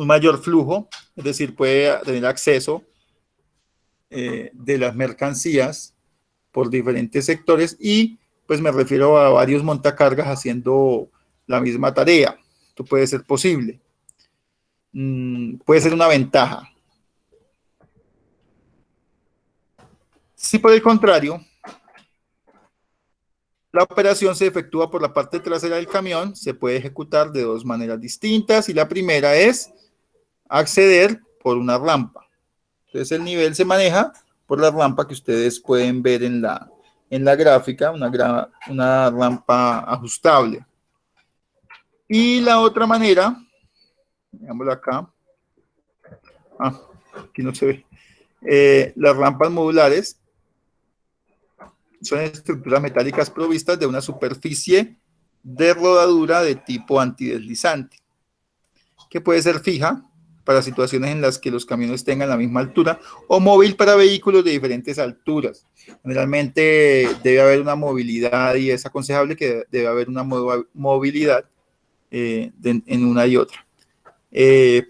mayor flujo, es decir, puede tener acceso de las mercancías por diferentes sectores, y pues me refiero a varios montacargas haciendo la misma tarea. Esto puede ser posible. Puede ser una ventaja. Si por el contrario, la operación se efectúa por la parte trasera del camión, se puede ejecutar de dos maneras distintas, y la primera es acceder por una rampa. Entonces el nivel se maneja por la rampa que ustedes pueden ver en la gráfica, una rampa ajustable. Y la otra manera, veámoslo acá, aquí no se ve, las rampas modulares son estructuras metálicas provistas de una superficie de rodadura de tipo antideslizante, que puede ser fija para situaciones en las que los camiones tengan la misma altura, o móvil para vehículos de diferentes alturas. Generalmente debe haber una movilidad, y es aconsejable que debe haber una movilidad en una y otra.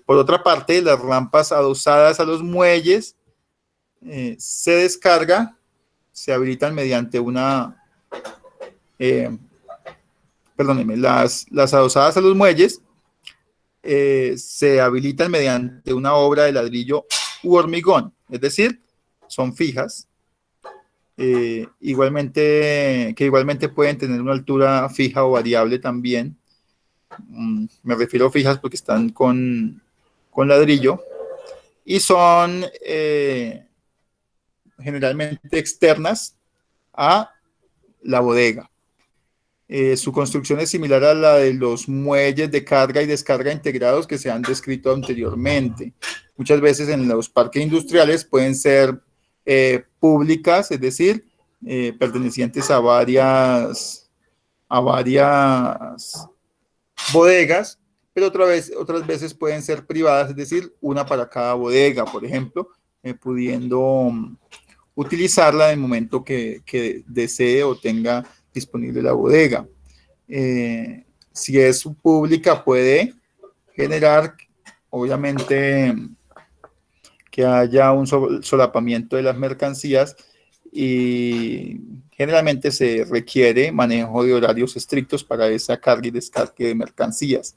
Por otra parte, las rampas adosadas a los muelles se habilitan mediante perdónenme, las adosadas a los muelles se habilitan mediante una obra de ladrillo u hormigón, es decir, son fijas, que igualmente pueden tener una altura fija o variable también. Me refiero a fijas porque están con ladrillo y son generalmente externas a la bodega. Su construcción es similar a la de los muelles de carga y descarga integrados que se han descrito anteriormente. Muchas veces en los parques industriales pueden ser públicas, es decir, pertenecientes a varias bodegas, pero otras veces pueden ser privadas, es decir, una para cada bodega, por ejemplo, pudiendo utilizarla en el momento que desee o tenga disponible la bodega. Si es pública, puede generar, obviamente, que haya un solapamiento de las mercancías y generalmente se requiere manejo de horarios estrictos para esa carga y descarga de mercancías.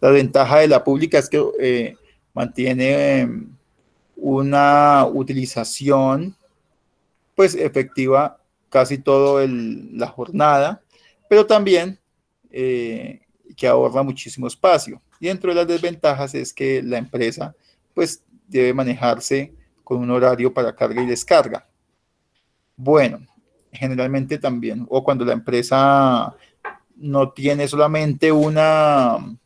La ventaja de la pública es que mantiene una utilización pues efectiva casi toda la jornada, pero también que ahorra muchísimo espacio. Y dentro de las desventajas es que la empresa pues debe manejarse con un horario para carga y descarga. Bueno, generalmente también, o cuando la empresa no tiene solamente o no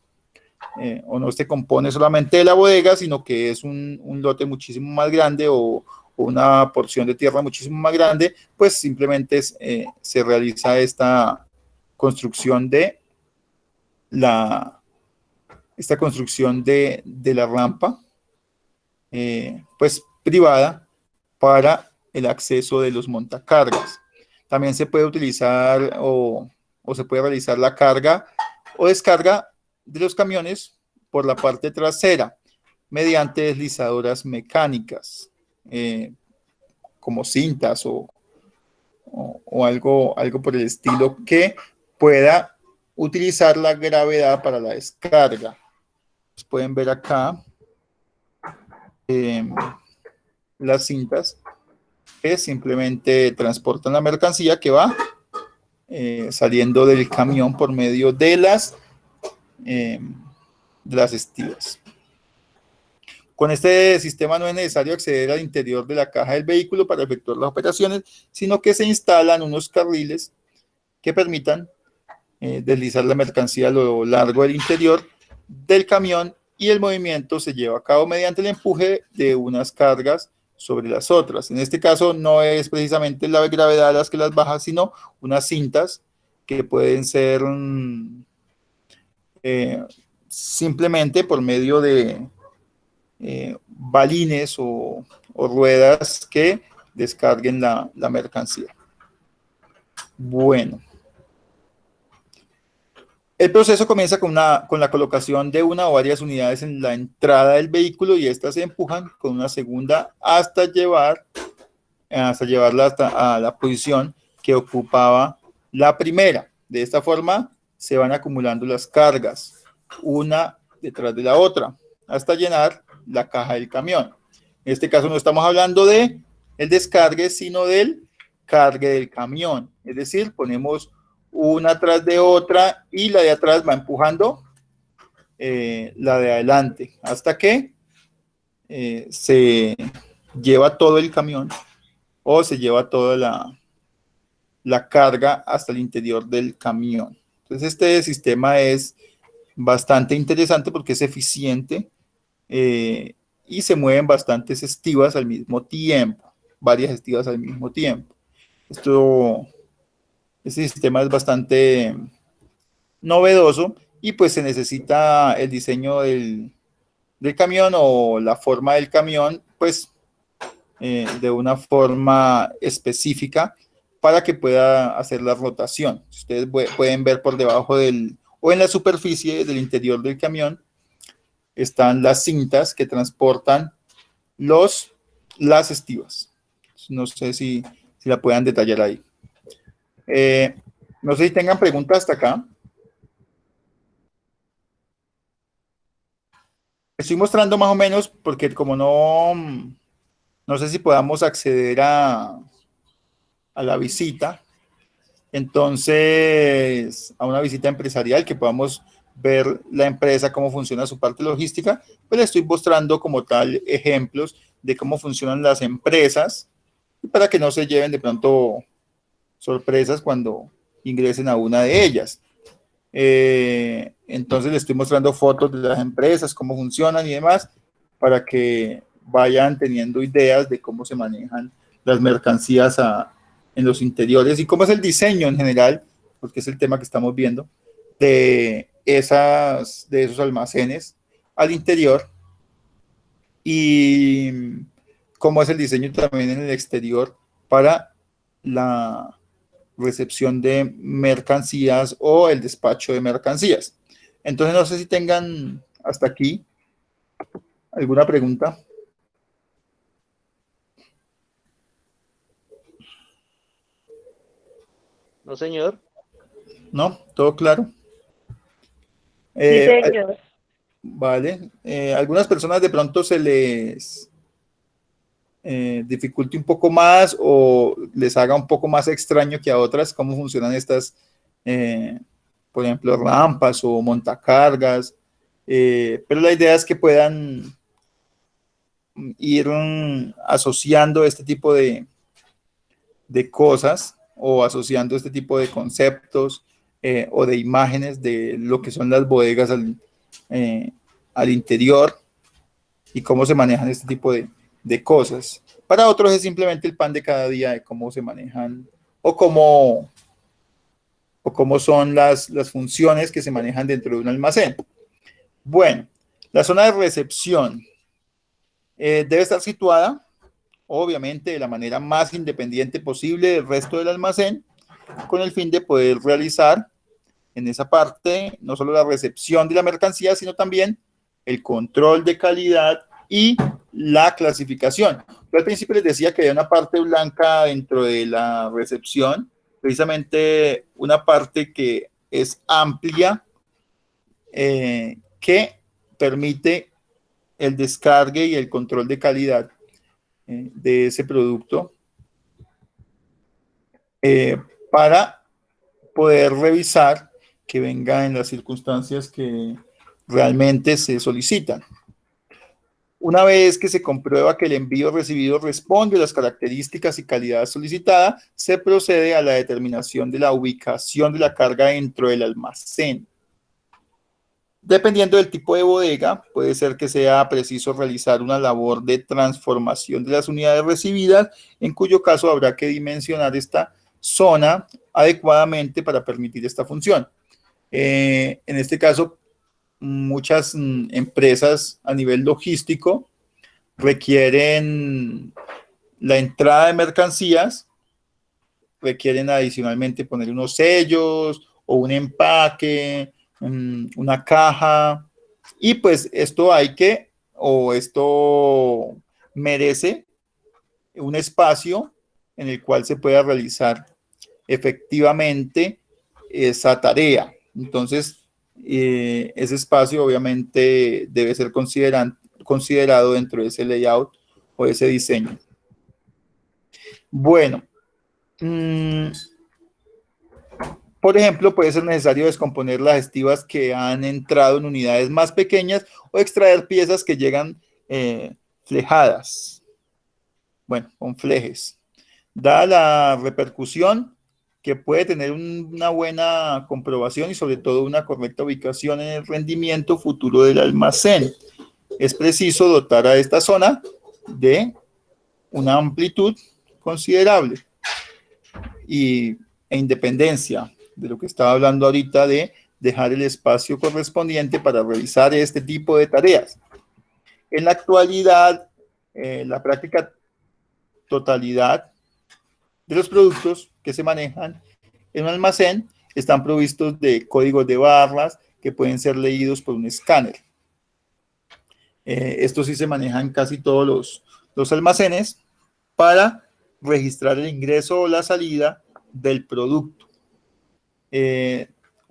se compone solamente de la bodega, sino que es un lote muchísimo más grande o una porción de tierra muchísimo más grande, pues simplemente se realiza esta construcción de la rampa, pues privada para el acceso de los montacargas. También se puede utilizar o se puede realizar la carga o descarga de los camiones por la parte trasera mediante deslizadoras mecánicas, como cintas o algo por el estilo que pueda utilizar la gravedad para la descarga. Pues pueden ver acá las cintas que simplemente transportan la mercancía que va saliendo del camión por medio de las estivas. Con este sistema no es necesario acceder al interior de la caja del vehículo para efectuar las operaciones, sino que se instalan unos carriles que permitan deslizar la mercancía a lo largo del interior del camión y el movimiento se lleva a cabo mediante el empuje de unas cargas sobre las otras. En este caso no es precisamente la gravedad las que las baja, sino unas cintas que pueden ser simplemente por medio de balines o ruedas que descarguen la mercancía. Bueno. El proceso comienza con la colocación de una o varias unidades en la entrada del vehículo y estas se empujan con una segunda hasta llevarla a la posición que ocupaba la primera. De esta forma se van acumulando las cargas, una detrás de la otra, hasta llenar la caja del camión. En este caso no estamos hablando de el descargue, sino del cargue del camión. Es decir, ponemos una atrás de otra y la de atrás va empujando la de adelante hasta que se lleva todo el camión o se lleva toda la carga hasta el interior del camión. Entonces este sistema es bastante interesante porque es eficiente y se mueven bastantes estivas al mismo tiempo, varias estivas al mismo tiempo. Este sistema es bastante novedoso y pues se necesita el diseño del camión o la forma del camión pues de una forma específica para que pueda hacer la rotación. Ustedes pueden ver por debajo o en la superficie del interior del camión están las cintas que transportan las estivas. No sé si la puedan detallar ahí. No sé si tengan preguntas hasta acá. estoy mostrando más o menos porque como no sé si podamos acceder a la visita, entonces a una visita empresarial que podamos ver la empresa, cómo funciona su parte logística, pues le estoy mostrando como tal ejemplos de cómo funcionan las empresas para que no se lleven de pronto sorpresas cuando ingresen a una de ellas. Entonces le estoy mostrando fotos de las empresas, cómo funcionan y demás, para que vayan teniendo ideas de cómo se manejan las mercancías en los interiores y cómo es el diseño en general, porque es el tema que estamos viendo, de esos almacenes al interior y cómo es el diseño también en el exterior para la recepción de mercancías o el despacho de mercancías. Entonces, no sé si tengan hasta aquí alguna pregunta. No, señor. ¿No? ¿Todo claro? Sí, señor. Vale. Algunas personas de pronto se les dificulte un poco más o les haga un poco más extraño que a otras cómo funcionan estas, por ejemplo, rampas o montacargas, pero la idea es que puedan ir asociando este tipo de cosas o asociando este tipo de conceptos o de imágenes de lo que son las bodegas al interior y cómo se manejan este tipo de cosas. Para otros es simplemente el pan de cada día de cómo se manejan o cómo son las funciones que se manejan dentro de un almacén. Bueno, la zona de recepción debe estar situada, obviamente, de la manera más independiente posible del resto del almacén, con el fin de poder realizar en esa parte no solo la recepción de la mercancía, sino también el control de calidad y la clasificación. Yo al principio les decía que había una parte blanca dentro de la recepción, precisamente una parte que es amplia, que permite el descargue y el control de calidad de ese producto para poder revisar que venga en las circunstancias que realmente se solicitan. Una vez que se comprueba que el envío recibido responde a las características y calidad solicitada, se procede a la determinación de la ubicación de la carga dentro del almacén. Dependiendo del tipo de bodega, puede ser que sea preciso realizar una labor de transformación de las unidades recibidas, en cuyo caso habrá que dimensionar esta zona adecuadamente para permitir esta función. En este caso, muchas empresas a nivel logístico requieren la entrada de mercancías, requieren adicionalmente poner unos sellos o un empaque, una caja, y pues esto esto merece un espacio en el cual se pueda realizar efectivamente esa tarea. Entonces, ese espacio obviamente debe ser considerado dentro de ese layout o ese diseño. Bueno, por ejemplo, puede ser necesario descomponer las estivas que han entrado en unidades más pequeñas o extraer piezas que llegan flejadas. Bueno, con flejes. Dada la repercusión que puede tener una buena comprobación y sobre todo una correcta ubicación en el rendimiento futuro del almacén, es preciso dotar a esta zona de una amplitud considerable e independencia de lo que estaba hablando ahorita de dejar el espacio correspondiente para realizar este tipo de tareas. En la actualidad, la práctica totalidad de los productos que se manejan en un almacén están provistos de códigos de barras que pueden ser leídos por un escáner. Esto sí se maneja en casi todos los almacenes para registrar el ingreso o la salida del producto.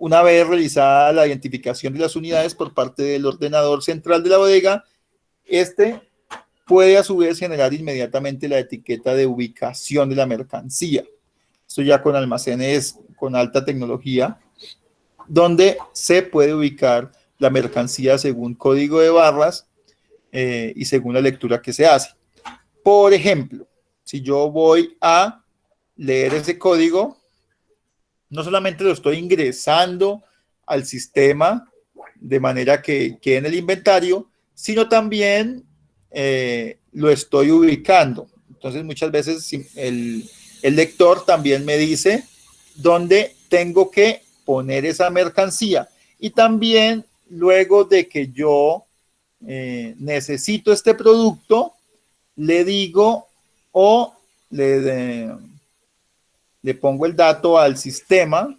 una vez realizada la identificación de las unidades por parte del ordenador central de la bodega, este puede a su vez generar inmediatamente la etiqueta de ubicación de la mercancía. Esto ya con almacenes con alta tecnología, donde se puede ubicar la mercancía según código de barras y según la lectura que se hace. Por ejemplo, si yo voy a leer ese código, no solamente lo estoy ingresando al sistema de manera que quede en el inventario, sino también lo estoy ubicando. Entonces, muchas veces el lector también me dice dónde tengo que poner esa mercancía. Y también, luego de que yo necesito este producto, le digo o le pongo el dato al sistema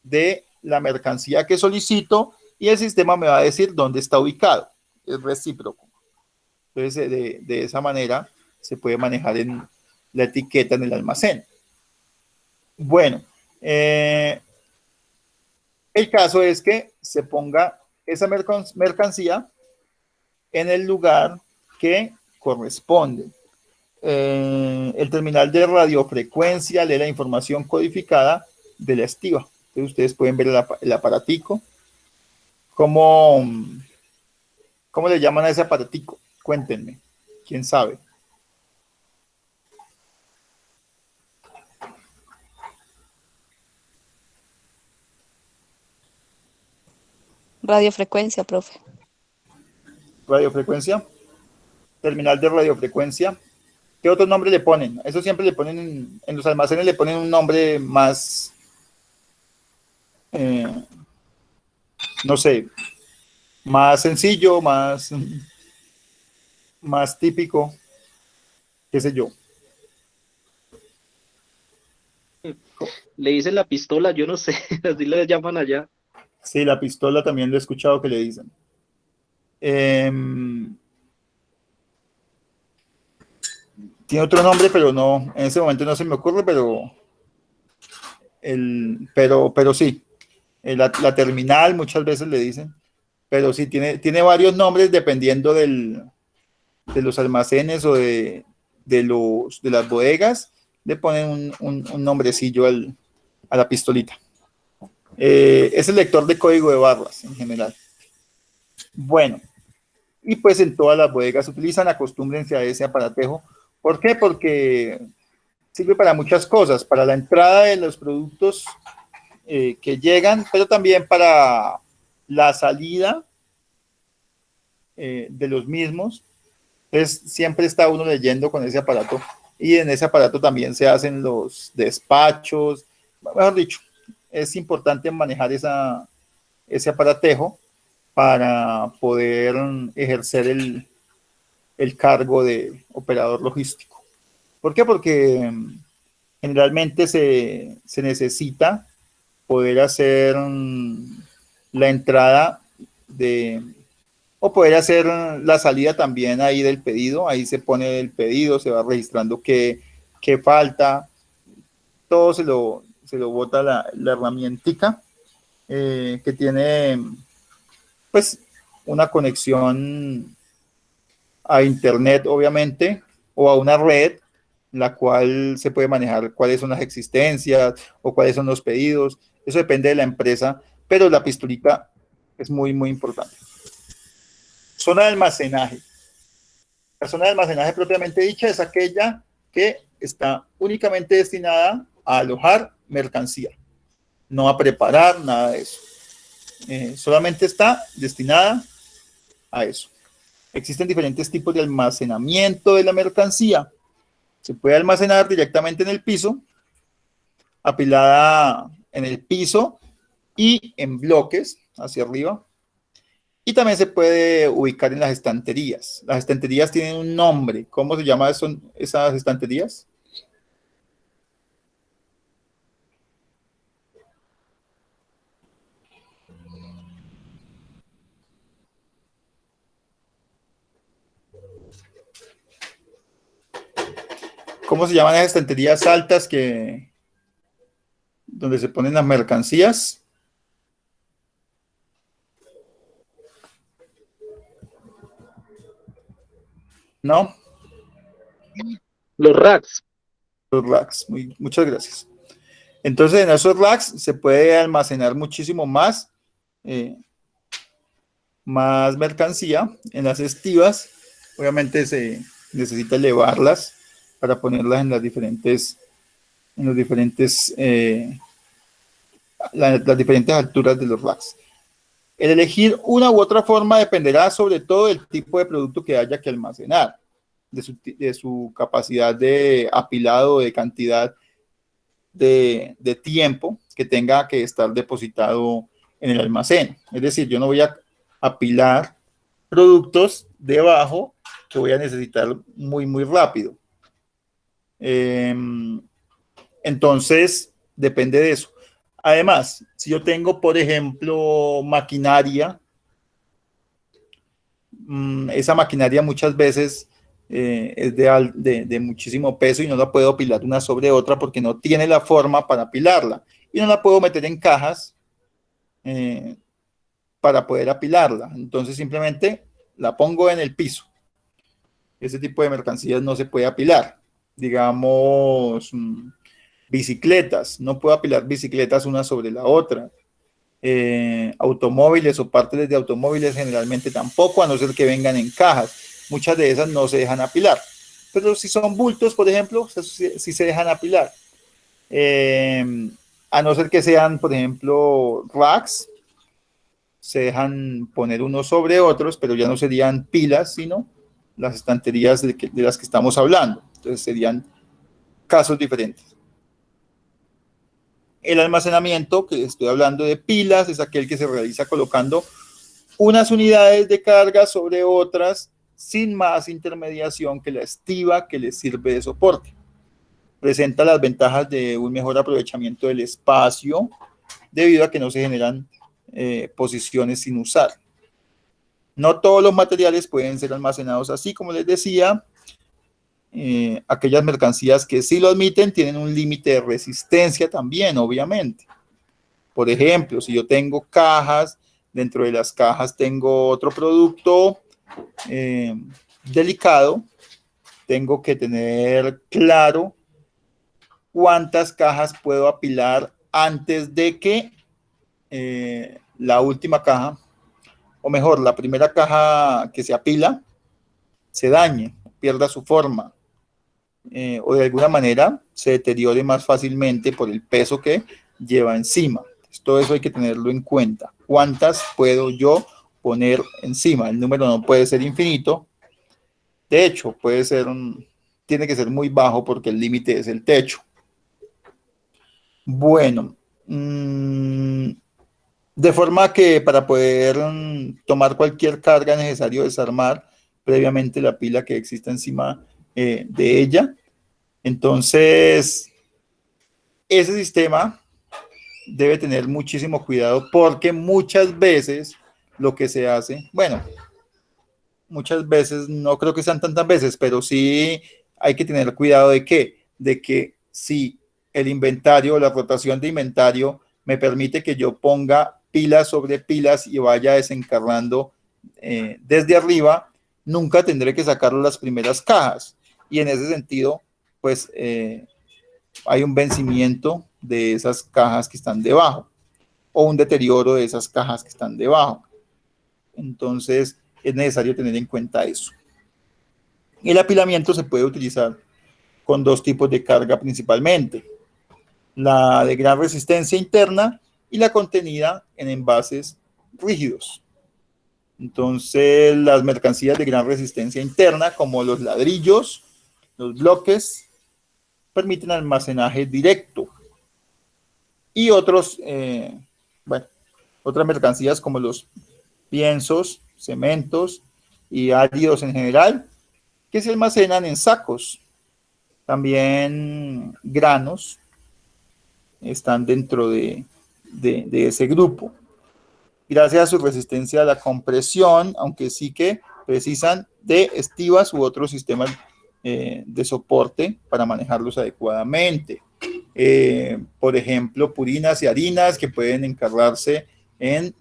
de la mercancía que solicito y el sistema me va a decir dónde está ubicado. Es recíproco. Entonces, de esa manera se puede manejar en la etiqueta en el almacén. Bueno, el caso es que se ponga esa mercancía en el lugar que corresponde. El terminal de radiofrecuencia lee la información codificada de la estiva. Entonces ustedes pueden ver el aparatico. ¿Cómo le llaman a ese aparatico? Cuéntenme. ¿Quién sabe? Radiofrecuencia, profe. Radiofrecuencia. Terminal de radiofrecuencia. ¿Qué otro nombre le ponen? Eso siempre le ponen, en los almacenes le ponen un nombre más, no sé, más sencillo, más típico, qué sé yo. Le dicen la pistola, yo no sé, así le llaman allá. Sí, la pistola también lo he escuchado que le dicen. Tiene otro nombre, pero no, en ese momento no se me ocurre, pero sí, la terminal muchas veces le dicen, pero sí, tiene varios nombres dependiendo de los almacenes o de las bodegas, le ponen un nombrecillo a la pistolita. Es el lector de código de barras en general. Bueno, y pues en todas las bodegas se utilizan, acostúmbrense a ese aparatejo. ¿Por qué? Porque sirve para muchas cosas, para la entrada de los productos que llegan, pero también para la salida de los mismos. Entonces, siempre está uno leyendo con ese aparato y en ese aparato también se hacen los despachos. Mejor dicho, es importante manejar ese aparatejo para poder ejercer el cargo de operador logístico. ¿Por qué? Porque generalmente se necesita poder hacer la entrada o poder hacer la salida también ahí del pedido. Ahí se pone el pedido, se va registrando qué falta, todo se lo bota la herramientica que tiene pues una conexión a internet, obviamente, o a una red, la cual se puede manejar cuáles son las existencias o cuáles son los pedidos. Eso depende de la empresa, pero la pistolita es muy, muy importante. Zona de almacenaje. La zona de almacenaje propiamente dicha es aquella que está únicamente destinada a alojar mercancía, no a preparar nada de eso. Solamente está destinada a eso. Existen diferentes tipos de almacenamiento de la mercancía. Se puede almacenar directamente en el piso, apilada en el piso y en bloques hacia arriba. Y también se puede ubicar en las estanterías. Las estanterías tienen un nombre. ¿Cómo se llaman esas estanterías? ¿Cómo se llaman esas estanterías altas donde se ponen las mercancías? ¿No? Los racks. Los racks. Muchas gracias. Entonces, en esos racks se puede almacenar muchísimo más mercancía. En las estivas, obviamente se necesita elevarlas para ponerlas en las diferentes alturas de los racks. El elegir una u otra forma dependerá sobre todo del tipo de producto que haya que almacenar, de su capacidad de apilado, de cantidad de tiempo que tenga que estar depositado en el almacén. Es decir, yo no voy a apilar productos debajo que voy a necesitar muy rápido. Entonces, depende de eso. Además, si yo tengo, por ejemplo, maquinaria, esa maquinaria muchas veces es de muchísimo peso y no la puedo apilar una sobre otra porque no tiene la forma para apilarla. Y no la puedo meter en cajas para poder apilarla. Entonces, simplemente la pongo en el piso. Ese tipo de mercancías no se puede apilar. Digamos, bicicletas. No puedo apilar bicicletas una sobre la otra. Automóviles o partes de automóviles generalmente tampoco, a no ser que vengan en cajas. Muchas de esas no se dejan apilar. Pero si son bultos, por ejemplo, sí se dejan apilar. A no ser que sean, por ejemplo, racks, se dejan poner unos sobre otros, pero ya no serían pilas, sino las estanterías de las que estamos hablando. Entonces serían casos diferentes. El almacenamiento, que estoy hablando de pilas, es aquel que se realiza colocando unas unidades de carga sobre otras sin más intermediación que la estiva que les sirve de soporte. Presenta las ventajas de un mejor aprovechamiento del espacio debido a que no se generan posiciones sin usar. No todos los materiales pueden ser almacenados así, como les decía. Aquellas mercancías que sí lo admiten tienen un límite de resistencia también, obviamente. Por ejemplo, si yo tengo cajas, dentro de las cajas tengo otro producto delicado, tengo que tener claro cuántas cajas puedo apilar antes de que la última caja, o mejor, la primera caja que se apila, se dañe, pierda su forma, o de alguna manera se deteriore más fácilmente por el peso que lleva encima. Entonces, todo eso hay que tenerlo en cuenta. ¿Cuántas puedo yo poner encima? El número no puede ser infinito. De hecho, tiene que ser muy bajo porque el límite es el techo. Bueno, de forma que para poder tomar cualquier carga es necesario desarmar previamente la pila que exista encima de ella. Entonces, ese sistema debe tener muchísimo cuidado porque muchas veces lo que se hace, bueno, muchas veces, no creo que sean tantas veces, pero sí hay que tener cuidado de que si el inventario, la rotación de inventario me permite que yo ponga pilas sobre pilas y vaya desencarnando desde arriba, nunca tendré que sacar las primeras cajas. Y en ese sentido, pues hay un vencimiento de esas cajas que están debajo o un deterioro de esas cajas que están debajo. Entonces, es necesario tener en cuenta eso. El apilamiento se puede utilizar con dos tipos de carga principalmente: la de gran resistencia interna y la contenida en envases rígidos. Entonces, las mercancías de gran resistencia interna, como los ladrillos, los bloques, permiten almacenaje directo. Y otras mercancías como los piensos, cementos y áridos en general, que se almacenan en sacos. También granos están dentro de ese grupo. Gracias a su resistencia a la compresión, aunque sí que precisan de estivas u otros sistemas de soporte para manejarlos adecuadamente. Por ejemplo, purinas y harinas que pueden encargarse en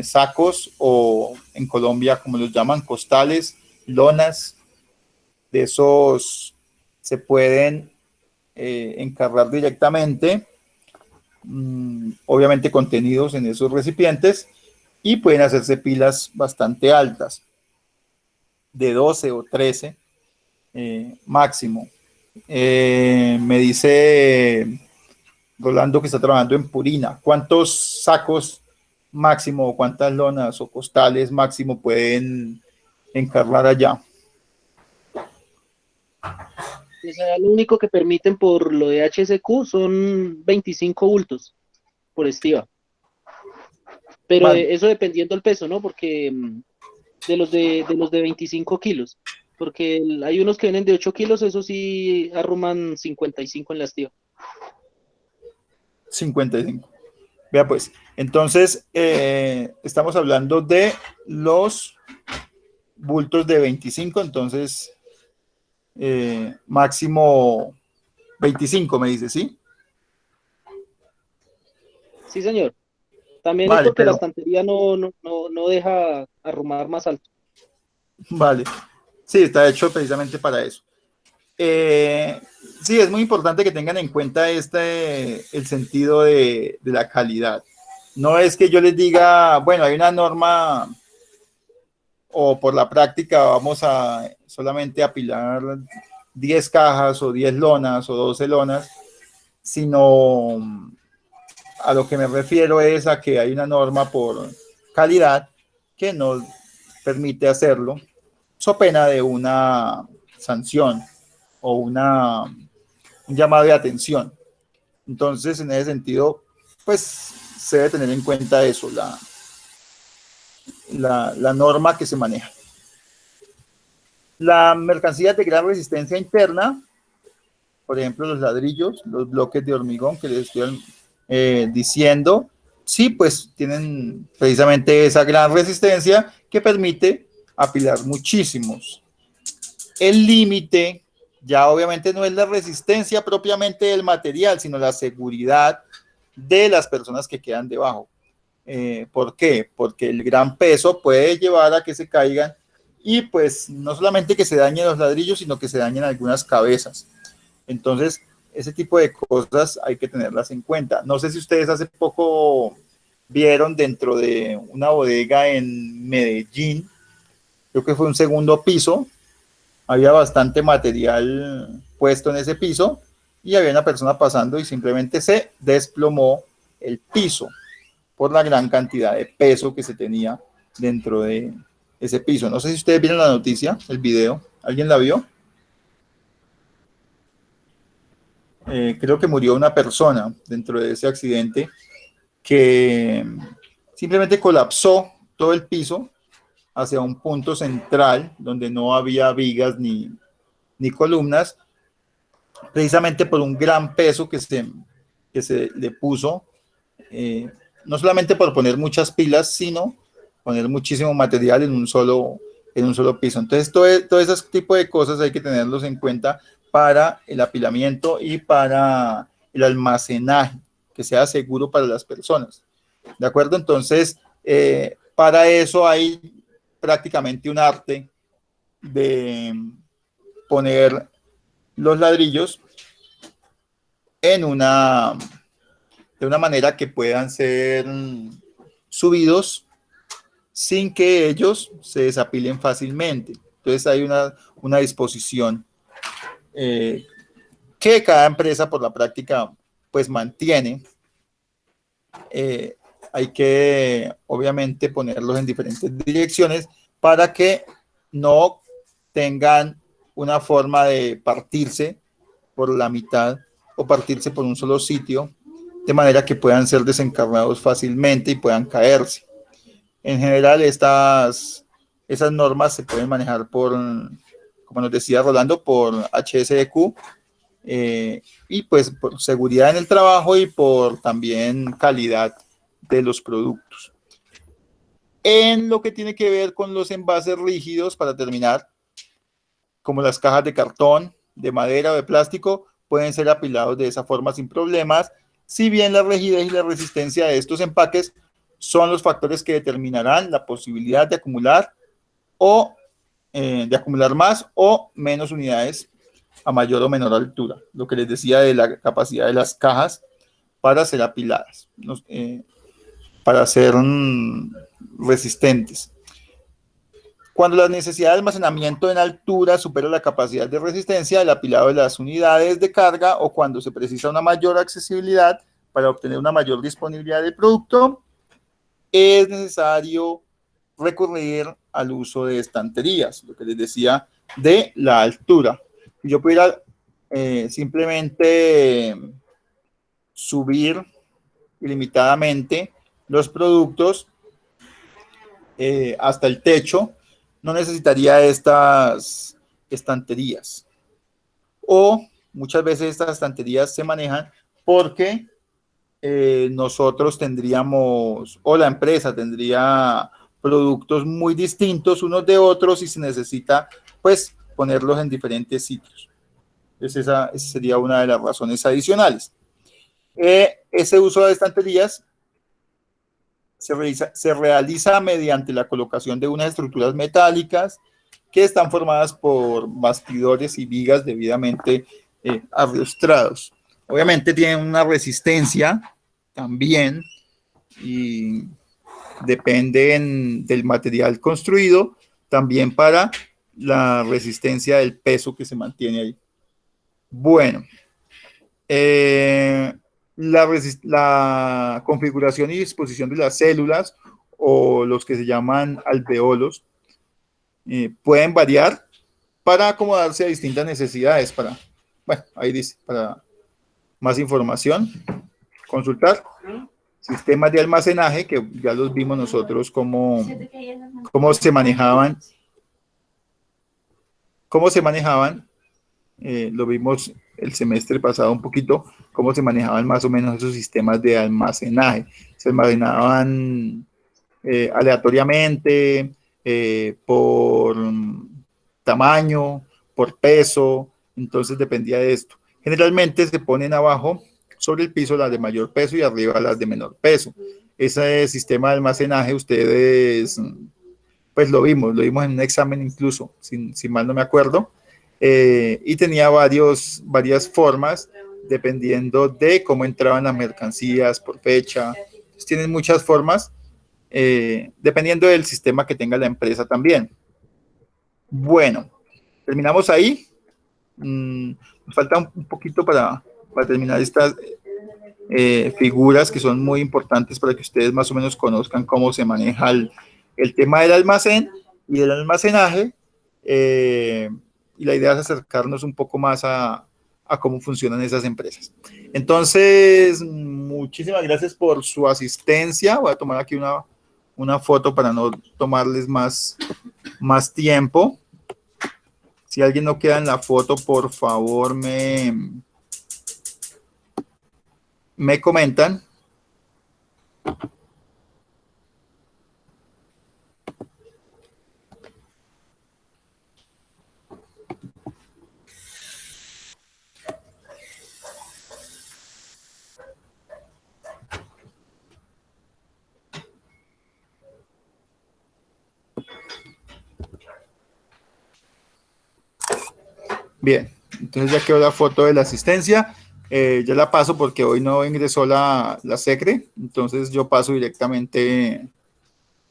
sacos o en Colombia, como los llaman, costales, lonas, de esos se pueden encargar directamente, obviamente contenidos en esos recipientes, y pueden hacerse pilas bastante altas, de 12 o 13 máximo. Me dice Rolando que está trabajando en Purina. ¿Cuántos sacos máximo, cuántas lonas o costales máximo pueden encargar allá? Pues allá lo único que permiten por lo de HSQ son 25 bultos por estiva. Pero Vale. eso dependiendo del peso, ¿no? Porque de los de 25 kilos. Porque hay unos que vienen de 8 kilos, eso sí arruman 55 en la estiva. 55. Vea pues, entonces estamos hablando de los bultos de 25, entonces máximo 25 me dice, ¿sí? Sí, señor. También es Vale, porque la pero estantería no deja arrumar más alto. vale, sí, está hecho precisamente para eso. Sí, es muy importante que tengan en cuenta el sentido de la calidad. No es que yo les diga, bueno, hay una norma o por la práctica vamos a solamente apilar 10 cajas o 10 lonas o 12 lonas, sino a lo que me refiero es a que hay una norma por calidad que nos permite hacerlo, so pena de una sanción o un llamado de atención. Entonces, en ese sentido, pues se debe tener en cuenta eso, la norma que se maneja. La mercancía de gran resistencia interna, por ejemplo, los ladrillos, los bloques de hormigón que les estoy diciendo, sí, pues tienen precisamente esa gran resistencia que permite apilar muchísimos. El límite ya obviamente no es la resistencia propiamente del material, sino la seguridad de las personas que quedan debajo. ¿Por qué? Porque el gran peso puede llevar a que se caigan y pues no solamente que se dañen los ladrillos, sino que se dañen algunas cabezas. Entonces, ese tipo de cosas hay que tenerlas en cuenta. No sé si ustedes hace poco vieron dentro de una bodega en Medellín, creo que fue un segundo piso, había bastante material puesto en ese piso y había una persona pasando y simplemente se desplomó el piso por la gran cantidad de peso que se tenía dentro de ese piso. No sé si ustedes vieron la noticia, el video. ¿Alguien la vio? Creo que murió una persona dentro de ese accidente que simplemente colapsó todo el piso hacia un punto central donde no había vigas ni columnas, precisamente por un gran peso que se le puso, no solamente por poner muchas pilas, sino poner muchísimo material en un solo piso. Entonces, todo ese tipo de cosas hay que tenerlos en cuenta para el apilamiento y para el almacenaje, que sea seguro para las personas. ¿De acuerdo? Entonces, para eso hay prácticamente un arte de poner los ladrillos de una manera que puedan ser subidos sin que ellos se desapilen fácilmente. Entonces hay una disposición que cada empresa por la práctica pues mantiene. Hay que obviamente ponerlos en diferentes direcciones para que no tengan una forma de partirse por la mitad o partirse por un solo sitio, de manera que puedan ser desencarnados fácilmente y puedan caerse. En general, esas normas se pueden manejar como nos decía Rolando, por HSEQ, y pues por seguridad en el trabajo y por también calidad de los productos. En lo que tiene que ver con los envases rígidos, para terminar, como las cajas de cartón, de madera o de plástico, pueden ser apilados de esa forma sin problemas, si bien la rigidez y la resistencia de estos empaques son los factores que determinarán la posibilidad de acumular o de acumular más o menos unidades a mayor o menor altura. Lo que les decía de la capacidad de las cajas para ser apiladas, para ser resistentes. Cuando la necesidad de almacenamiento en altura supera la capacidad de resistencia del apilado de las unidades de carga, o cuando se precisa una mayor accesibilidad para obtener una mayor disponibilidad del producto, es necesario recurrir al uso de estanterías, lo que les decía de la altura. Si yo pudiera simplemente subir ilimitadamente los productos hasta el techo, no necesitaría estas estanterías. O muchas veces estas estanterías se manejan porque nosotros tendríamos, o la empresa tendría productos muy distintos unos de otros y se necesita pues ponerlos en diferentes sitios. Entonces esa sería una de las razones adicionales. Ese uso de estanterías se realiza mediante la colocación de unas estructuras metálicas que están formadas por bastidores y vigas debidamente arrostrados. Obviamente tienen una resistencia también y dependen del material construido también para la resistencia del peso que se mantiene ahí. Bueno, la configuración y disposición de las células, o los que se llaman alveolos, pueden variar para acomodarse a distintas necesidades. Bueno, ahí dice, para más información, consultar sistemas de almacenaje, que ya los vimos nosotros cómo se manejaban. Lo vimos el semestre pasado un poquito, cómo se manejaban más o menos esos sistemas de almacenaje. Se almacenaban aleatoriamente, por tamaño, por peso, entonces dependía de esto. Generalmente se ponen abajo, sobre el piso, las de mayor peso y arriba las de menor peso. Ese sistema de almacenaje ustedes, pues lo vimos en un examen incluso, si mal no me acuerdo, y tenía varias formas dependiendo de cómo entraban las mercancías por fecha. Entonces, tienen muchas formas dependiendo del sistema que tenga la empresa también. Bueno, terminamos ahí. Nos falta un poquito para terminar estas figuras que son muy importantes para que ustedes más o menos conozcan cómo se maneja el tema del almacén y del almacenaje. Y la idea es acercarnos un poco más a cómo funcionan esas empresas. Entonces, muchísimas gracias por su asistencia. Voy a tomar aquí una foto para no tomarles más tiempo. Si alguien no queda en la foto, por favor me comentan. Bien, entonces ya quedó la foto de la asistencia. Ya la paso porque hoy no ingresó la secre, entonces yo paso directamente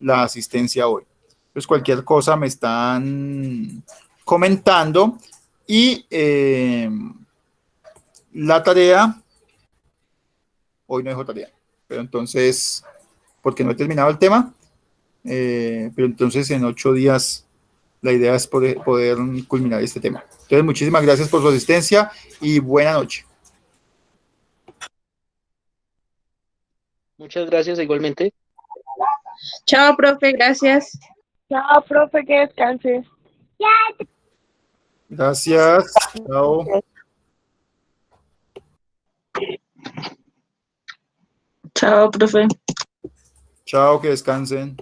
la asistencia hoy. Pues cualquier cosa me están comentando y la tarea, hoy no dejo tarea, pero entonces, porque no he terminado el tema, pero entonces en 8 días la idea es poder culminar este tema. Entonces, muchísimas gracias por su asistencia y buena noche. Muchas gracias igualmente. Chao, profe, gracias. Chao, profe, que descanse. Gracias. Chao. Chao, profe. Chao, que descansen.